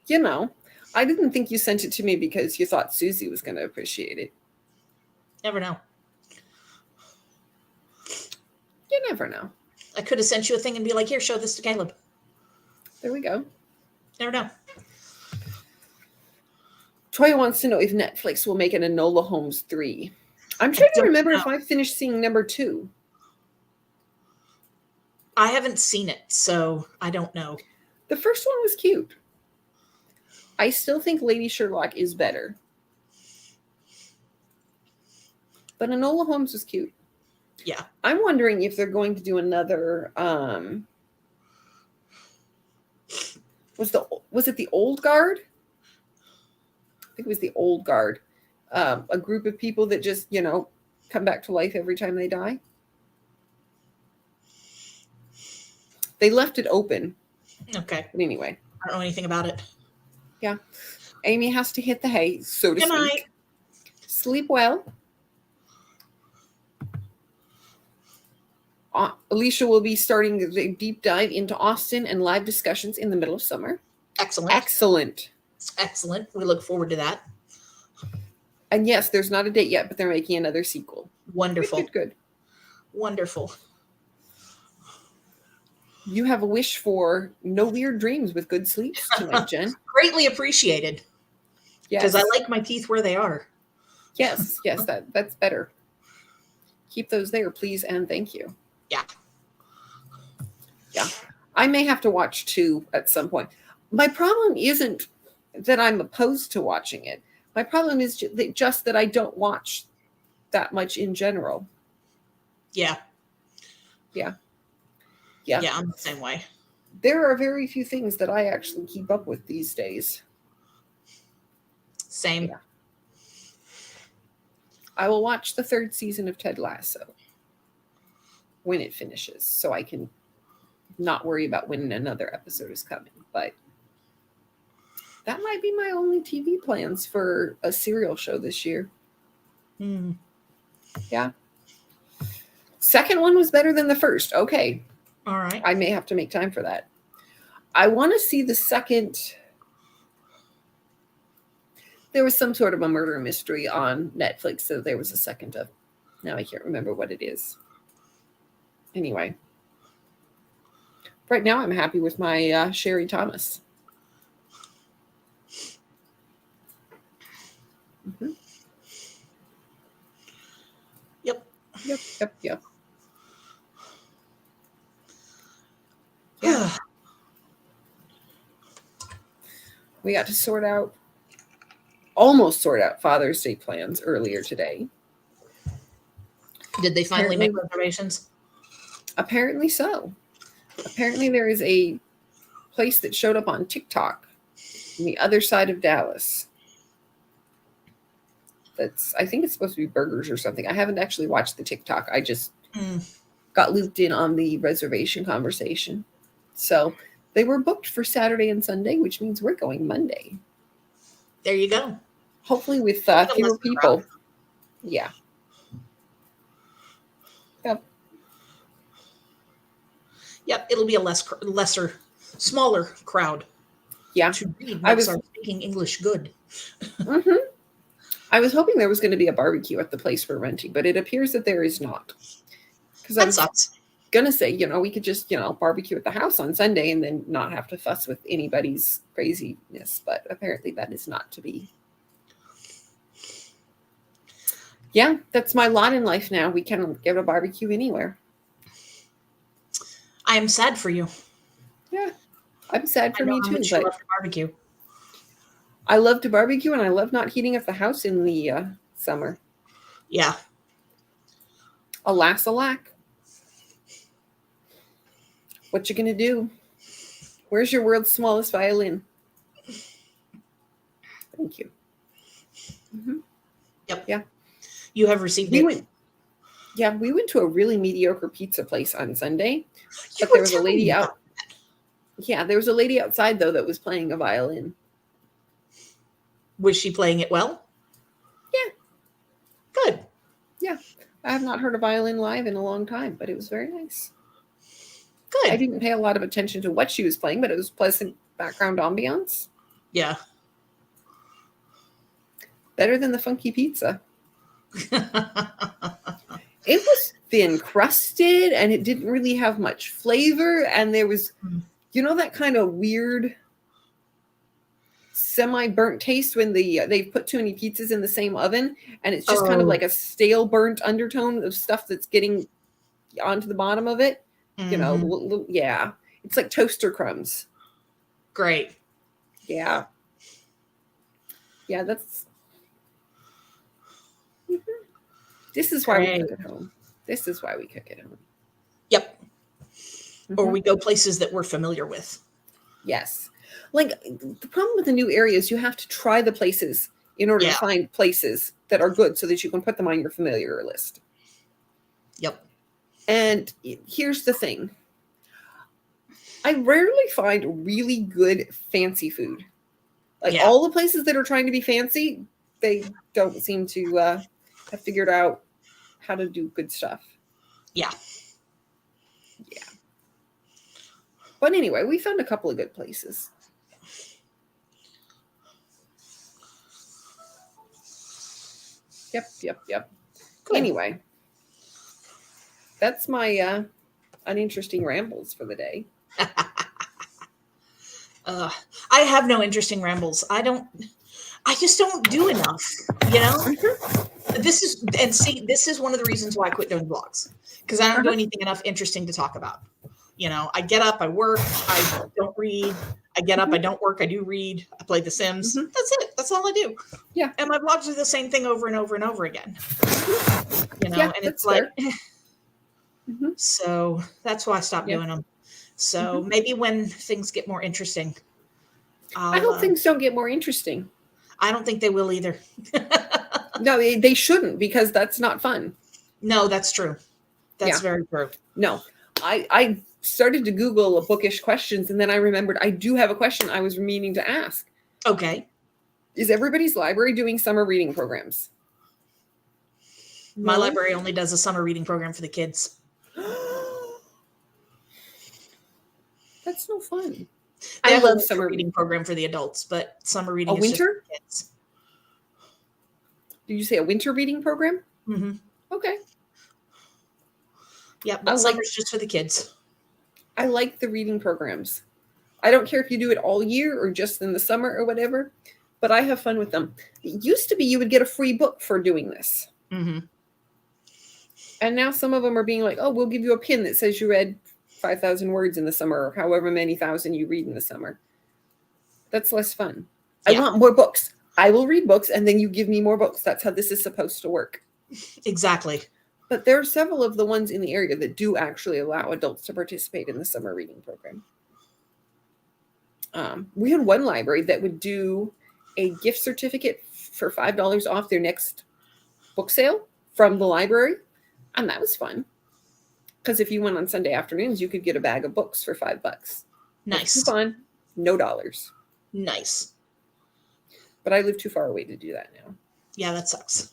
You know, I didn't think you sent it to me because you thought Susie was going to appreciate it. Never know. You never know. I could have sent you a thing and be like, here, show this to Caleb. There we go. Never know. Toya wants to know if Netflix will make an Enola Holmes 3. I'm trying to remember if I finished seeing number 2. I haven't seen it, so I don't know. The first one was cute. I still think Lady Sherlock is better. But Enola Holmes was cute. Yeah. I'm wondering if they're going to do another was it the Old Guard? I think it was the Old Guard. A group of people that just, come back to life every time they die. They left it open. Okay. But anyway. I don't know anything about it. Yeah. Amy has to hit the hay, so to speak. Good night. Sleep well. Alicia will be starting the deep dive into Austin and live discussions in the middle of summer. Excellent. Excellent. Excellent. We look forward to that. And yes, there's not a date yet, but they're making another sequel. Wonderful. Good. Wonderful. You have a wish for no weird dreams with good sleep tonight, Jen. Greatly appreciated. Yes. Because I like my teeth where they are. Yes, that's better. Keep those there, please, and thank you. Yeah. I may have to watch 2 at some point. My problem isn't that I'm opposed to watching it. My problem is just that I don't watch that much in general. Yeah. Yeah. I'm the same way. There are very few things that I actually keep up with these days. Same. Yeah. I will watch the 3rd season of Ted Lasso when it finishes, so I can not worry about when another episode is coming. But that might be my only TV plans for a serial show this year. Yeah. Second one was better than the first. Okay. All right. I may have to make time for that. I want to see the second. There was some sort of a murder mystery on Netflix, so there was a second of. Now I can't remember what it is. Anyway. Right now I'm happy with my Sherry Thomas. Mm-hmm. Yep. Yeah. We got to almost sort out Father's Day plans earlier today. Did they finally make reservations? Apparently so. Apparently there is a place that showed up on TikTok on the other side of Dallas. I think it's supposed to be burgers or something. I haven't actually watched the TikTok. I just got looped in on the reservation conversation. So they were booked for Saturday and Sunday, which means we're going Monday. There you go. Hopefully with fewer people. Crowd. Yeah. Yep. It'll be a smaller crowd. Yeah. To read books are speaking English good. Mm-hmm. I was hoping there was going to be a barbecue at the place we're renting, but it appears that there is not. Because I was going to say, we could just, barbecue at the house on Sunday and then not have to fuss with anybody's craziness. But apparently that is not to be. Yeah, that's my lot in life now. We can get a barbecue anywhere. I am sad for you. Yeah, I'm sad for me too. But you love to barbecue. I love to barbecue, and I love not heating up the house in the summer. Yeah. Alas, alack. What you gonna do? Where's your world's smallest violin? Thank you. Mm-hmm. Yep. Yeah. You have received it. We went to a really mediocre pizza place on Sunday. But there was a lady out. Yeah, there was a lady outside, though, that was playing a violin. Was she playing it well? Yeah. Good. Yeah. I have not heard a violin live in a long time, but it was very nice. Good. I didn't pay a lot of attention to what she was playing, but it was pleasant background ambiance. Yeah. Better than the funky pizza. It was thin crusted and it didn't really have much flavor. And there was, that kind of weird semi-burnt taste when they've put too many pizzas in the same oven. And it's just kind of like a stale burnt undertone of stuff that's getting onto the bottom of it. Yeah. It's like toaster crumbs. Great. Yeah. Yeah, that's... This is why we cook at home. This is why we cook at home. Yep. Mm-hmm. Or we go places that we're familiar with. Yes. Like, the problem with the new area is you have to try the places in order to find places that are good so that you can put them on your familiar list. Yep. And here's the thing. I rarely find really good fancy food. Like, all the places that are trying to be fancy, they don't seem to have figured out how to do good stuff. Yeah. Yeah. But anyway, we found a couple of good places. Yep. Good. Anyway, that's my uninteresting rambles for the day. I have no interesting rambles. I just don't do enough, This is one of the reasons why I quit doing vlogs, because I don't do anything enough interesting to talk about. I get up, I work, I don't read. I get up, I don't work, I do read. I play The Sims. Mm-hmm. That's it. That's all I do. Yeah. And my vlogs are the same thing over and over and over again. And it's like, so that's why I stopped doing them. So maybe when things get more interesting, I hope things don't get more interesting. I don't think they will either. No, they shouldn't, because that's not fun. No, that's true. That's very true. No, I started to Google bookish questions, and then I remembered I do have a question I was meaning to ask. Okay. Is everybody's library doing summer reading programs? My library only does a summer reading program for the kids. That's no fun. I love summer reading program for the adults, but summer reading is winter? Just for kids. Did you say a winter reading program? Mm-hmm. Okay. Yeah, but summer's just for the kids. I like the reading programs. I don't care if you do it all year or just in the summer or whatever, but I have fun with them. It used to be you would get a free book for doing this. Mm-hmm. And now some of them are being like, oh, we'll give you a pin that says you read 5,000 words in the summer, or however many thousand you read in the summer. That's less fun. Yeah. I want more books. I will read books, and then you give me more books. That's how this is supposed to work. Exactly. But there are several of the ones in the area that do actually allow adults to participate in the summer reading program. We had one library that would do a gift certificate for $5 off their next book sale from the library. And that was fun. Because if you went on Sunday afternoons, you could get a bag of books for $5. Nice. Coupon, no dollars. Nice. But I live too far away to do that now. Yeah, that sucks.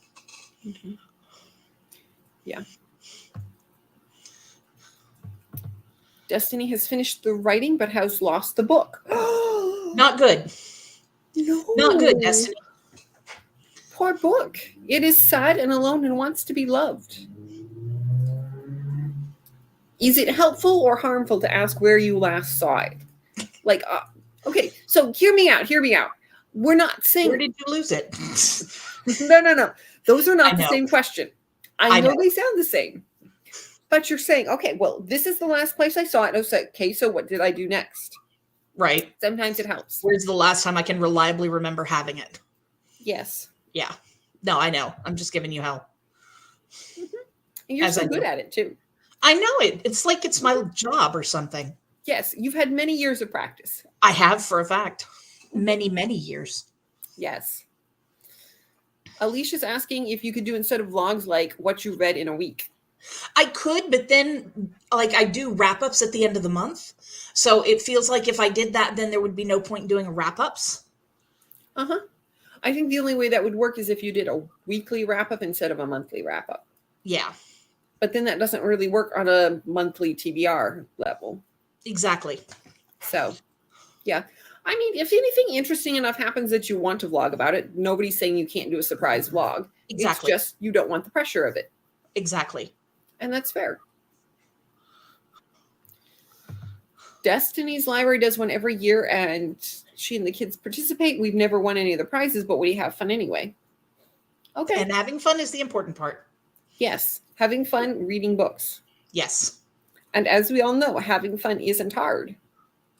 Mm-hmm. Yeah. Destiny has finished the writing, but has lost the book. Not good. No. Not good, Destiny. Poor book. It is sad and alone and wants to be loved. Is it helpful or harmful to ask where you last saw it? Like, okay, so hear me out. We're not saying... Where did you lose it? No. Those are not the same question. I know they sound the same. But you're saying, okay, well, this is the last place I saw it. And I was like, okay, so what did I do next? Right. Sometimes it helps. Where's the last time I can reliably remember having it? Yes. Yeah. No, I know. I'm just giving you hell. Mm-hmm. And you're so good at it, too. I know it. It's like it's my job or something. Yes. You've had many years of practice. I have, for a fact. Many, many years. Yes. Alicia's asking if you could do, instead of vlogs, like what you read in a week. I could, but then like I do wrap-ups at the end of the month. So it feels like if I did that, then there would be no point in doing wrap-ups. Uh-huh. I think the only way that would work is if you did a weekly wrap-up instead of a monthly wrap-up. Yeah. But then that doesn't really work on a monthly TBR level. Exactly. So, yeah. I mean, if anything interesting enough happens that you want to vlog about it, nobody's saying you can't do a surprise vlog. Exactly. It's just you don't want the pressure of it. Exactly. And that's fair. Destiny's library does one every year, and she and the kids participate. We've never won any of the prizes, but we have fun anyway. Okay. And having fun is the important part. Yes. Having fun reading books. Yes. And as we all know, having fun isn't hard.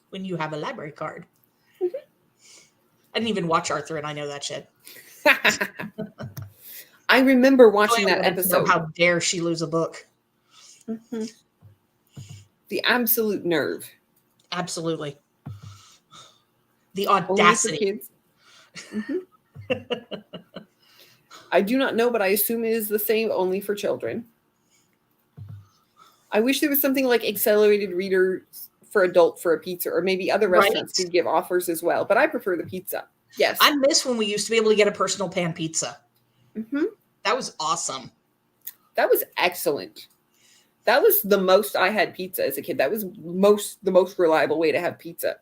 When you have a library card. Mm-hmm. I didn't even watch Arthur, and I know that shit. I remember watching that episode. How dare she lose a book? Mm-hmm. The absolute nerve. Absolutely. The audacity. Kids. Mm-hmm. I do not know, but I assume it is the same only for children. I wish there was something like accelerated readers for adult for a pizza, or maybe other restaurants could give offers as well. But I prefer the pizza. Yes. I miss when we used to be able to get a personal pan pizza. Mm-hmm. That was awesome. That was excellent. That was the most I had pizza as a kid. That was the most reliable way to have pizza.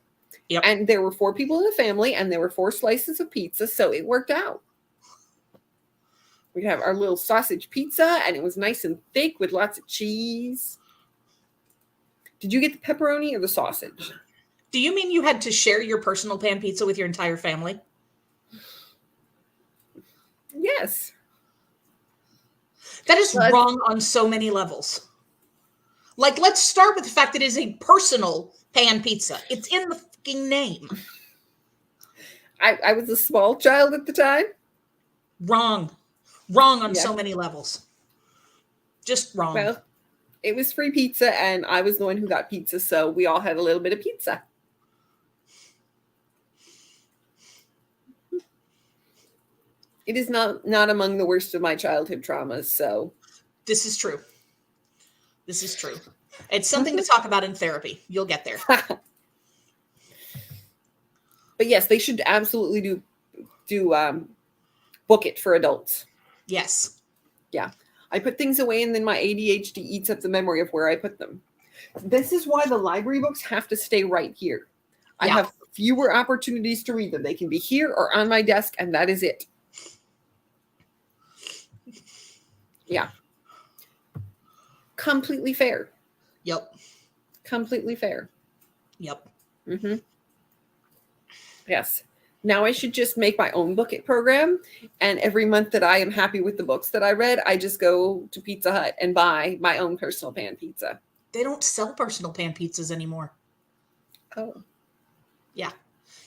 Yep. And there were 4 people in the family, and there were 4 slices of pizza, so it worked out. We'd have our little sausage pizza, and it was nice and thick with lots of cheese. Did you get the pepperoni or the sausage? Do you mean you had to share your personal pan pizza with your entire family? Yes. That is wrong on so many levels. Like, let's start with the fact that it is a personal pan pizza. It's in the fucking name. I was a small child at the time. Wrong. Wrong on so many levels. Just wrong. Well, it was free pizza, and I was the one who got pizza, so we all had a little bit of pizza. It is not among the worst of my childhood traumas. So this is true. This is true. It's something to talk about in therapy. You'll get there. But yes, they should absolutely do book it for adults. Yes. Yeah. I put things away and then my ADHD eats up the memory of where I put them. This is why the library books have to stay right here. I have fewer opportunities to read them. They can be here or on my desk, and that is it. Yeah. Completely fair. Yep. Completely fair. Yep. Mm-hmm. Yes. Now I should just make my own book it program. And every month that I am happy with the books that I read, I just go to Pizza Hut and buy my own personal pan pizza. They don't sell personal pan pizzas anymore. Oh. Yeah.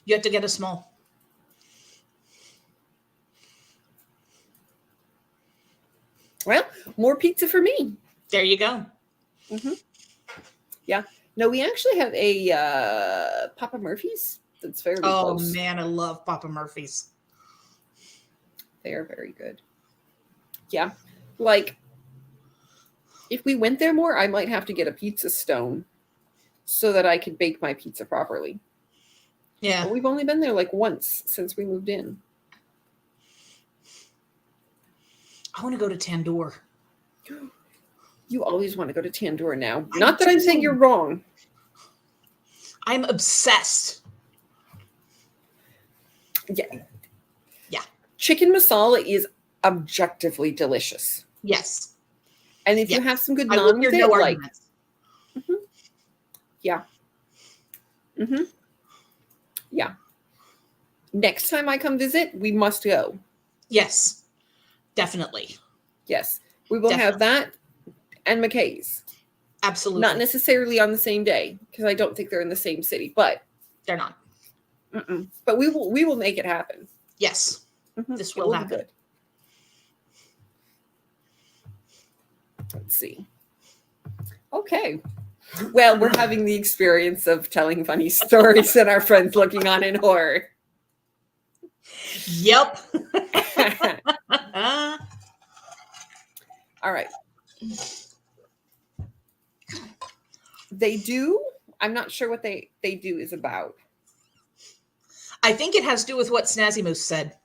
You have to get a small. Well, more pizza for me. There you go. Mm-hmm. Yeah. No, we actually have a Papa Murphy's that's fairly close. Oh, man, I love Papa Murphy's. They are very good. Yeah. Like, if we went there more, I might have to get a pizza stone so that I could bake my pizza properly. Yeah. But we've only been there like once since we moved in. I want to go to Tandoor. You always want to go to Tandoor now. Not that I'm saying you're wrong. I'm obsessed. Yeah. Yeah. Chicken masala is objectively delicious. Yes. And if you have some good I will naan hear with no it, like, arguments. yeah. Mm-hmm. Yeah. Next time I come visit, we must go. Yes. Definitely. Yes. We will have that and McKay's. Absolutely. Not necessarily on the same day, because I don't think they're in the same city, but they're not. But we will make it happen. Yes. Mm-hmm. This will happen. Good. Let's see. Okay. Well, we're having the experience of telling funny stories and our friends looking on in horror. Yep. All right. They do. I'm not sure what they do is about. I think it has to do with what Snazzy Moose said.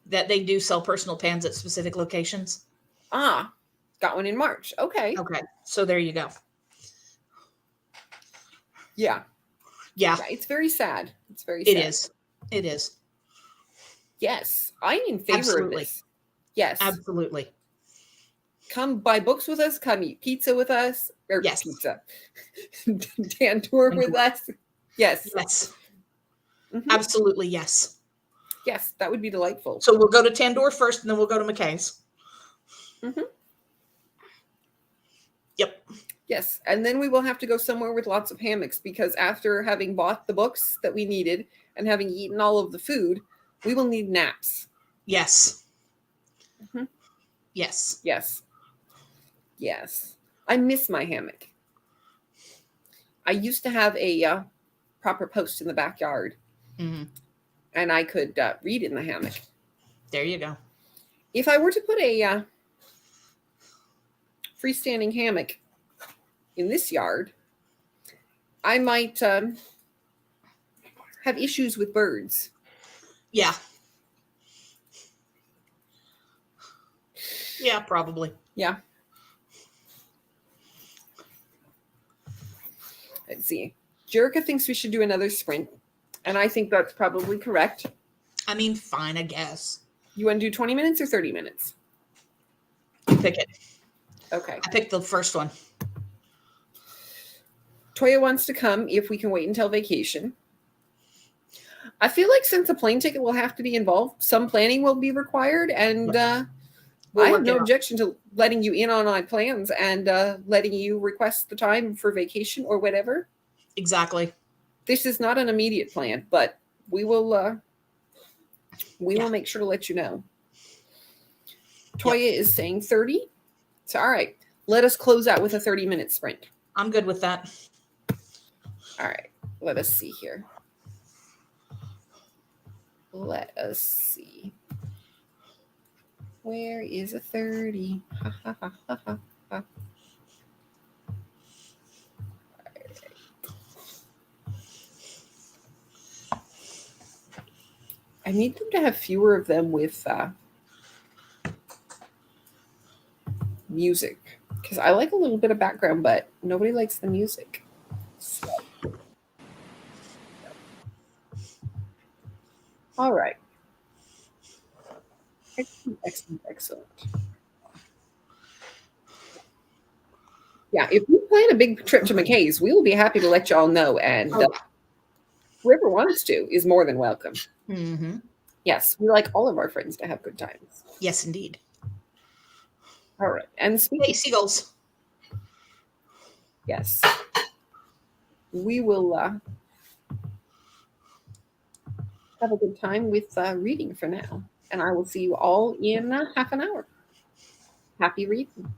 That they do sell personal pans at specific locations. Ah, got one in March. Okay. Okay. So there you go. Yeah. Yeah. It's very sad. It's very sad. It is. It is. Yes. I'm in favor of this. Yes. Absolutely. Come buy books with us. Come eat pizza with us. Or yes. Pizza. Tandoor with us. Yes. Yes. Mm-hmm. Absolutely. Yes. Yes. That would be delightful. So we'll go to Tandoor first and then we'll go to McKay's. Mm-hmm. Yep. Yes. And then we will have to go somewhere with lots of hammocks because after having bought the books that we needed and having eaten all of the food, we will need naps. Yes. Mm-hmm. Yes. Yes. Yes. I miss my hammock. I used to have a proper post in the backyard. Mm-hmm. And I could read in the hammock. There you go. If I were to put a freestanding hammock in this yard, I might have issues with birds. Yeah. Yeah, probably. Yeah. Let's see. Jerica thinks we should do another sprint. And I think that's probably correct. I mean, fine, I guess. You want to do 20 minutes or 30 minutes? Pick it. Okay. I picked the first one. Toya wants to come if we can wait until vacation. I feel like since a plane ticket will have to be involved, some planning will be required. And I have no objection to letting you in on my plans and letting you request the time for vacation or whatever. Exactly. This is not an immediate plan, but we will will make sure to let you know. Toya is saying 30. So, all right. Let us close out with a 30-minute sprint. I'm good with that. All right, let us see here. Let us see. Where is a 30? Ha, ha, ha, ha, ha, ha. I need them to have fewer of them with music, because I like a little bit of background, but nobody likes the music. So. All right. Excellent, excellent, excellent. Yeah, if we plan a big trip to McKay's, we will be happy to let y'all know. And whoever wants to is more than welcome. Mm-hmm. Yes, we like all of our friends to have good times. Yes, indeed. All right. And Hey, seagulls. Yes. We will have a good time with reading for now. And I will see you all in half an hour. Happy reading.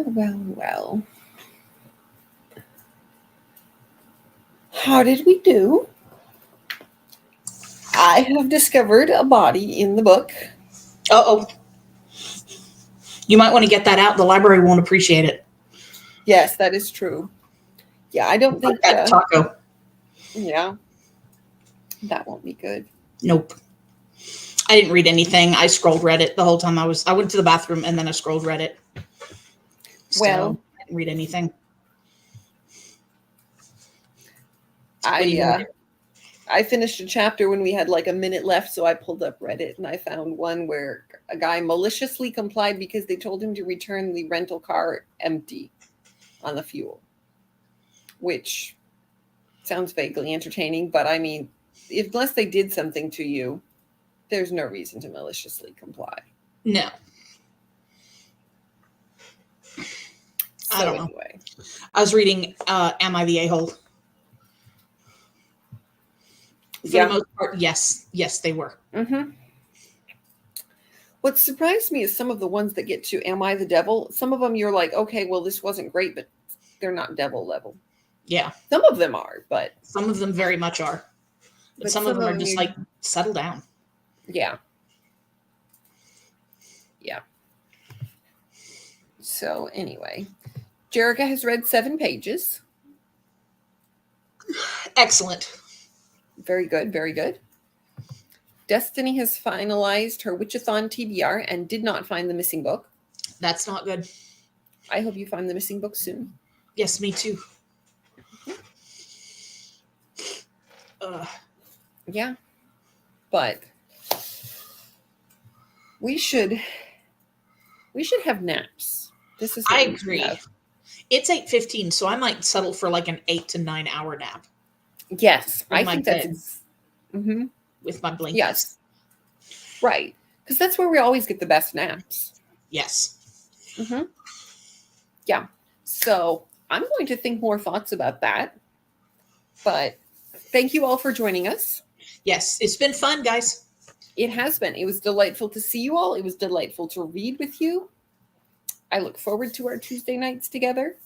Well, well, well. How did we do? I have discovered a body in the book. Uh-oh. You might want to get that out. The library won't appreciate it. Yes, that is true. Yeah, I don't think that taco. Yeah. That won't be good. Nope. I didn't read anything. I scrolled Reddit the whole time I went to the bathroom and then I scrolled Reddit. So Well, I didn't read anything. I finished a chapter when we had like a minute left, so I pulled up Reddit and I found one where a guy maliciously complied because they told him to return the rental car empty on the fuel, which sounds vaguely entertaining, but I mean, unless they did something to you, there's no reason to maliciously comply. No. So I don't know. Anyway. I was reading Am I the A-hole? For the most part, yes. Yes, they were. Mm-hmm. What surprised me is some of the ones that get to Am I the Devil? Some of them you're like, okay, well, this wasn't great, but they're not devil level. Yeah. Some of them are, but... Some of them very much are. But some of them are just like, settle down. Yeah. Yeah. So anyway, Jerica has read 7 pages. Excellent. Very good, very good. Destiny has finalized her Witchathon TBR and did not find the missing book. That's not good. I hope you find the missing book soon. Yes, me too. Yeah. But we should have naps. This is I agree. It's 8:15, so I might settle for like an 8 to 9 hour nap. Yes, I think that's with my blankets. Yes. Right. Because that's where we always get the best naps. Yes. Mm-hmm. Yeah. So I'm going to think more thoughts about that. But thank you all for joining us. Yes, it's been fun, guys. It has been. It was delightful to see you all. It was delightful to read with you. I look forward to our Tuesday nights together.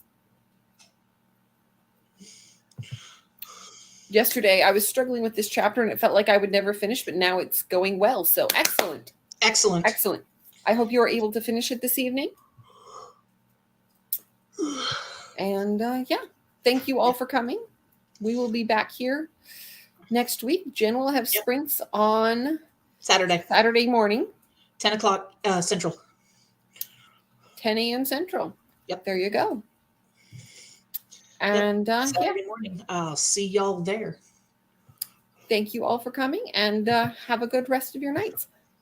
Yesterday, I was struggling with this chapter and it felt like I would never finish, but now it's going well. So excellent. Excellent. Excellent. I hope you are able to finish it this evening. And yeah, thank you all for coming. We will be back here next week. Jen will have sprints on Saturday morning. 10 o'clock Central. 10 a.m. Central. Yep. There you go. And Saturday morning. I'll see y'all there. Thank you all for coming and have a good rest of your nights.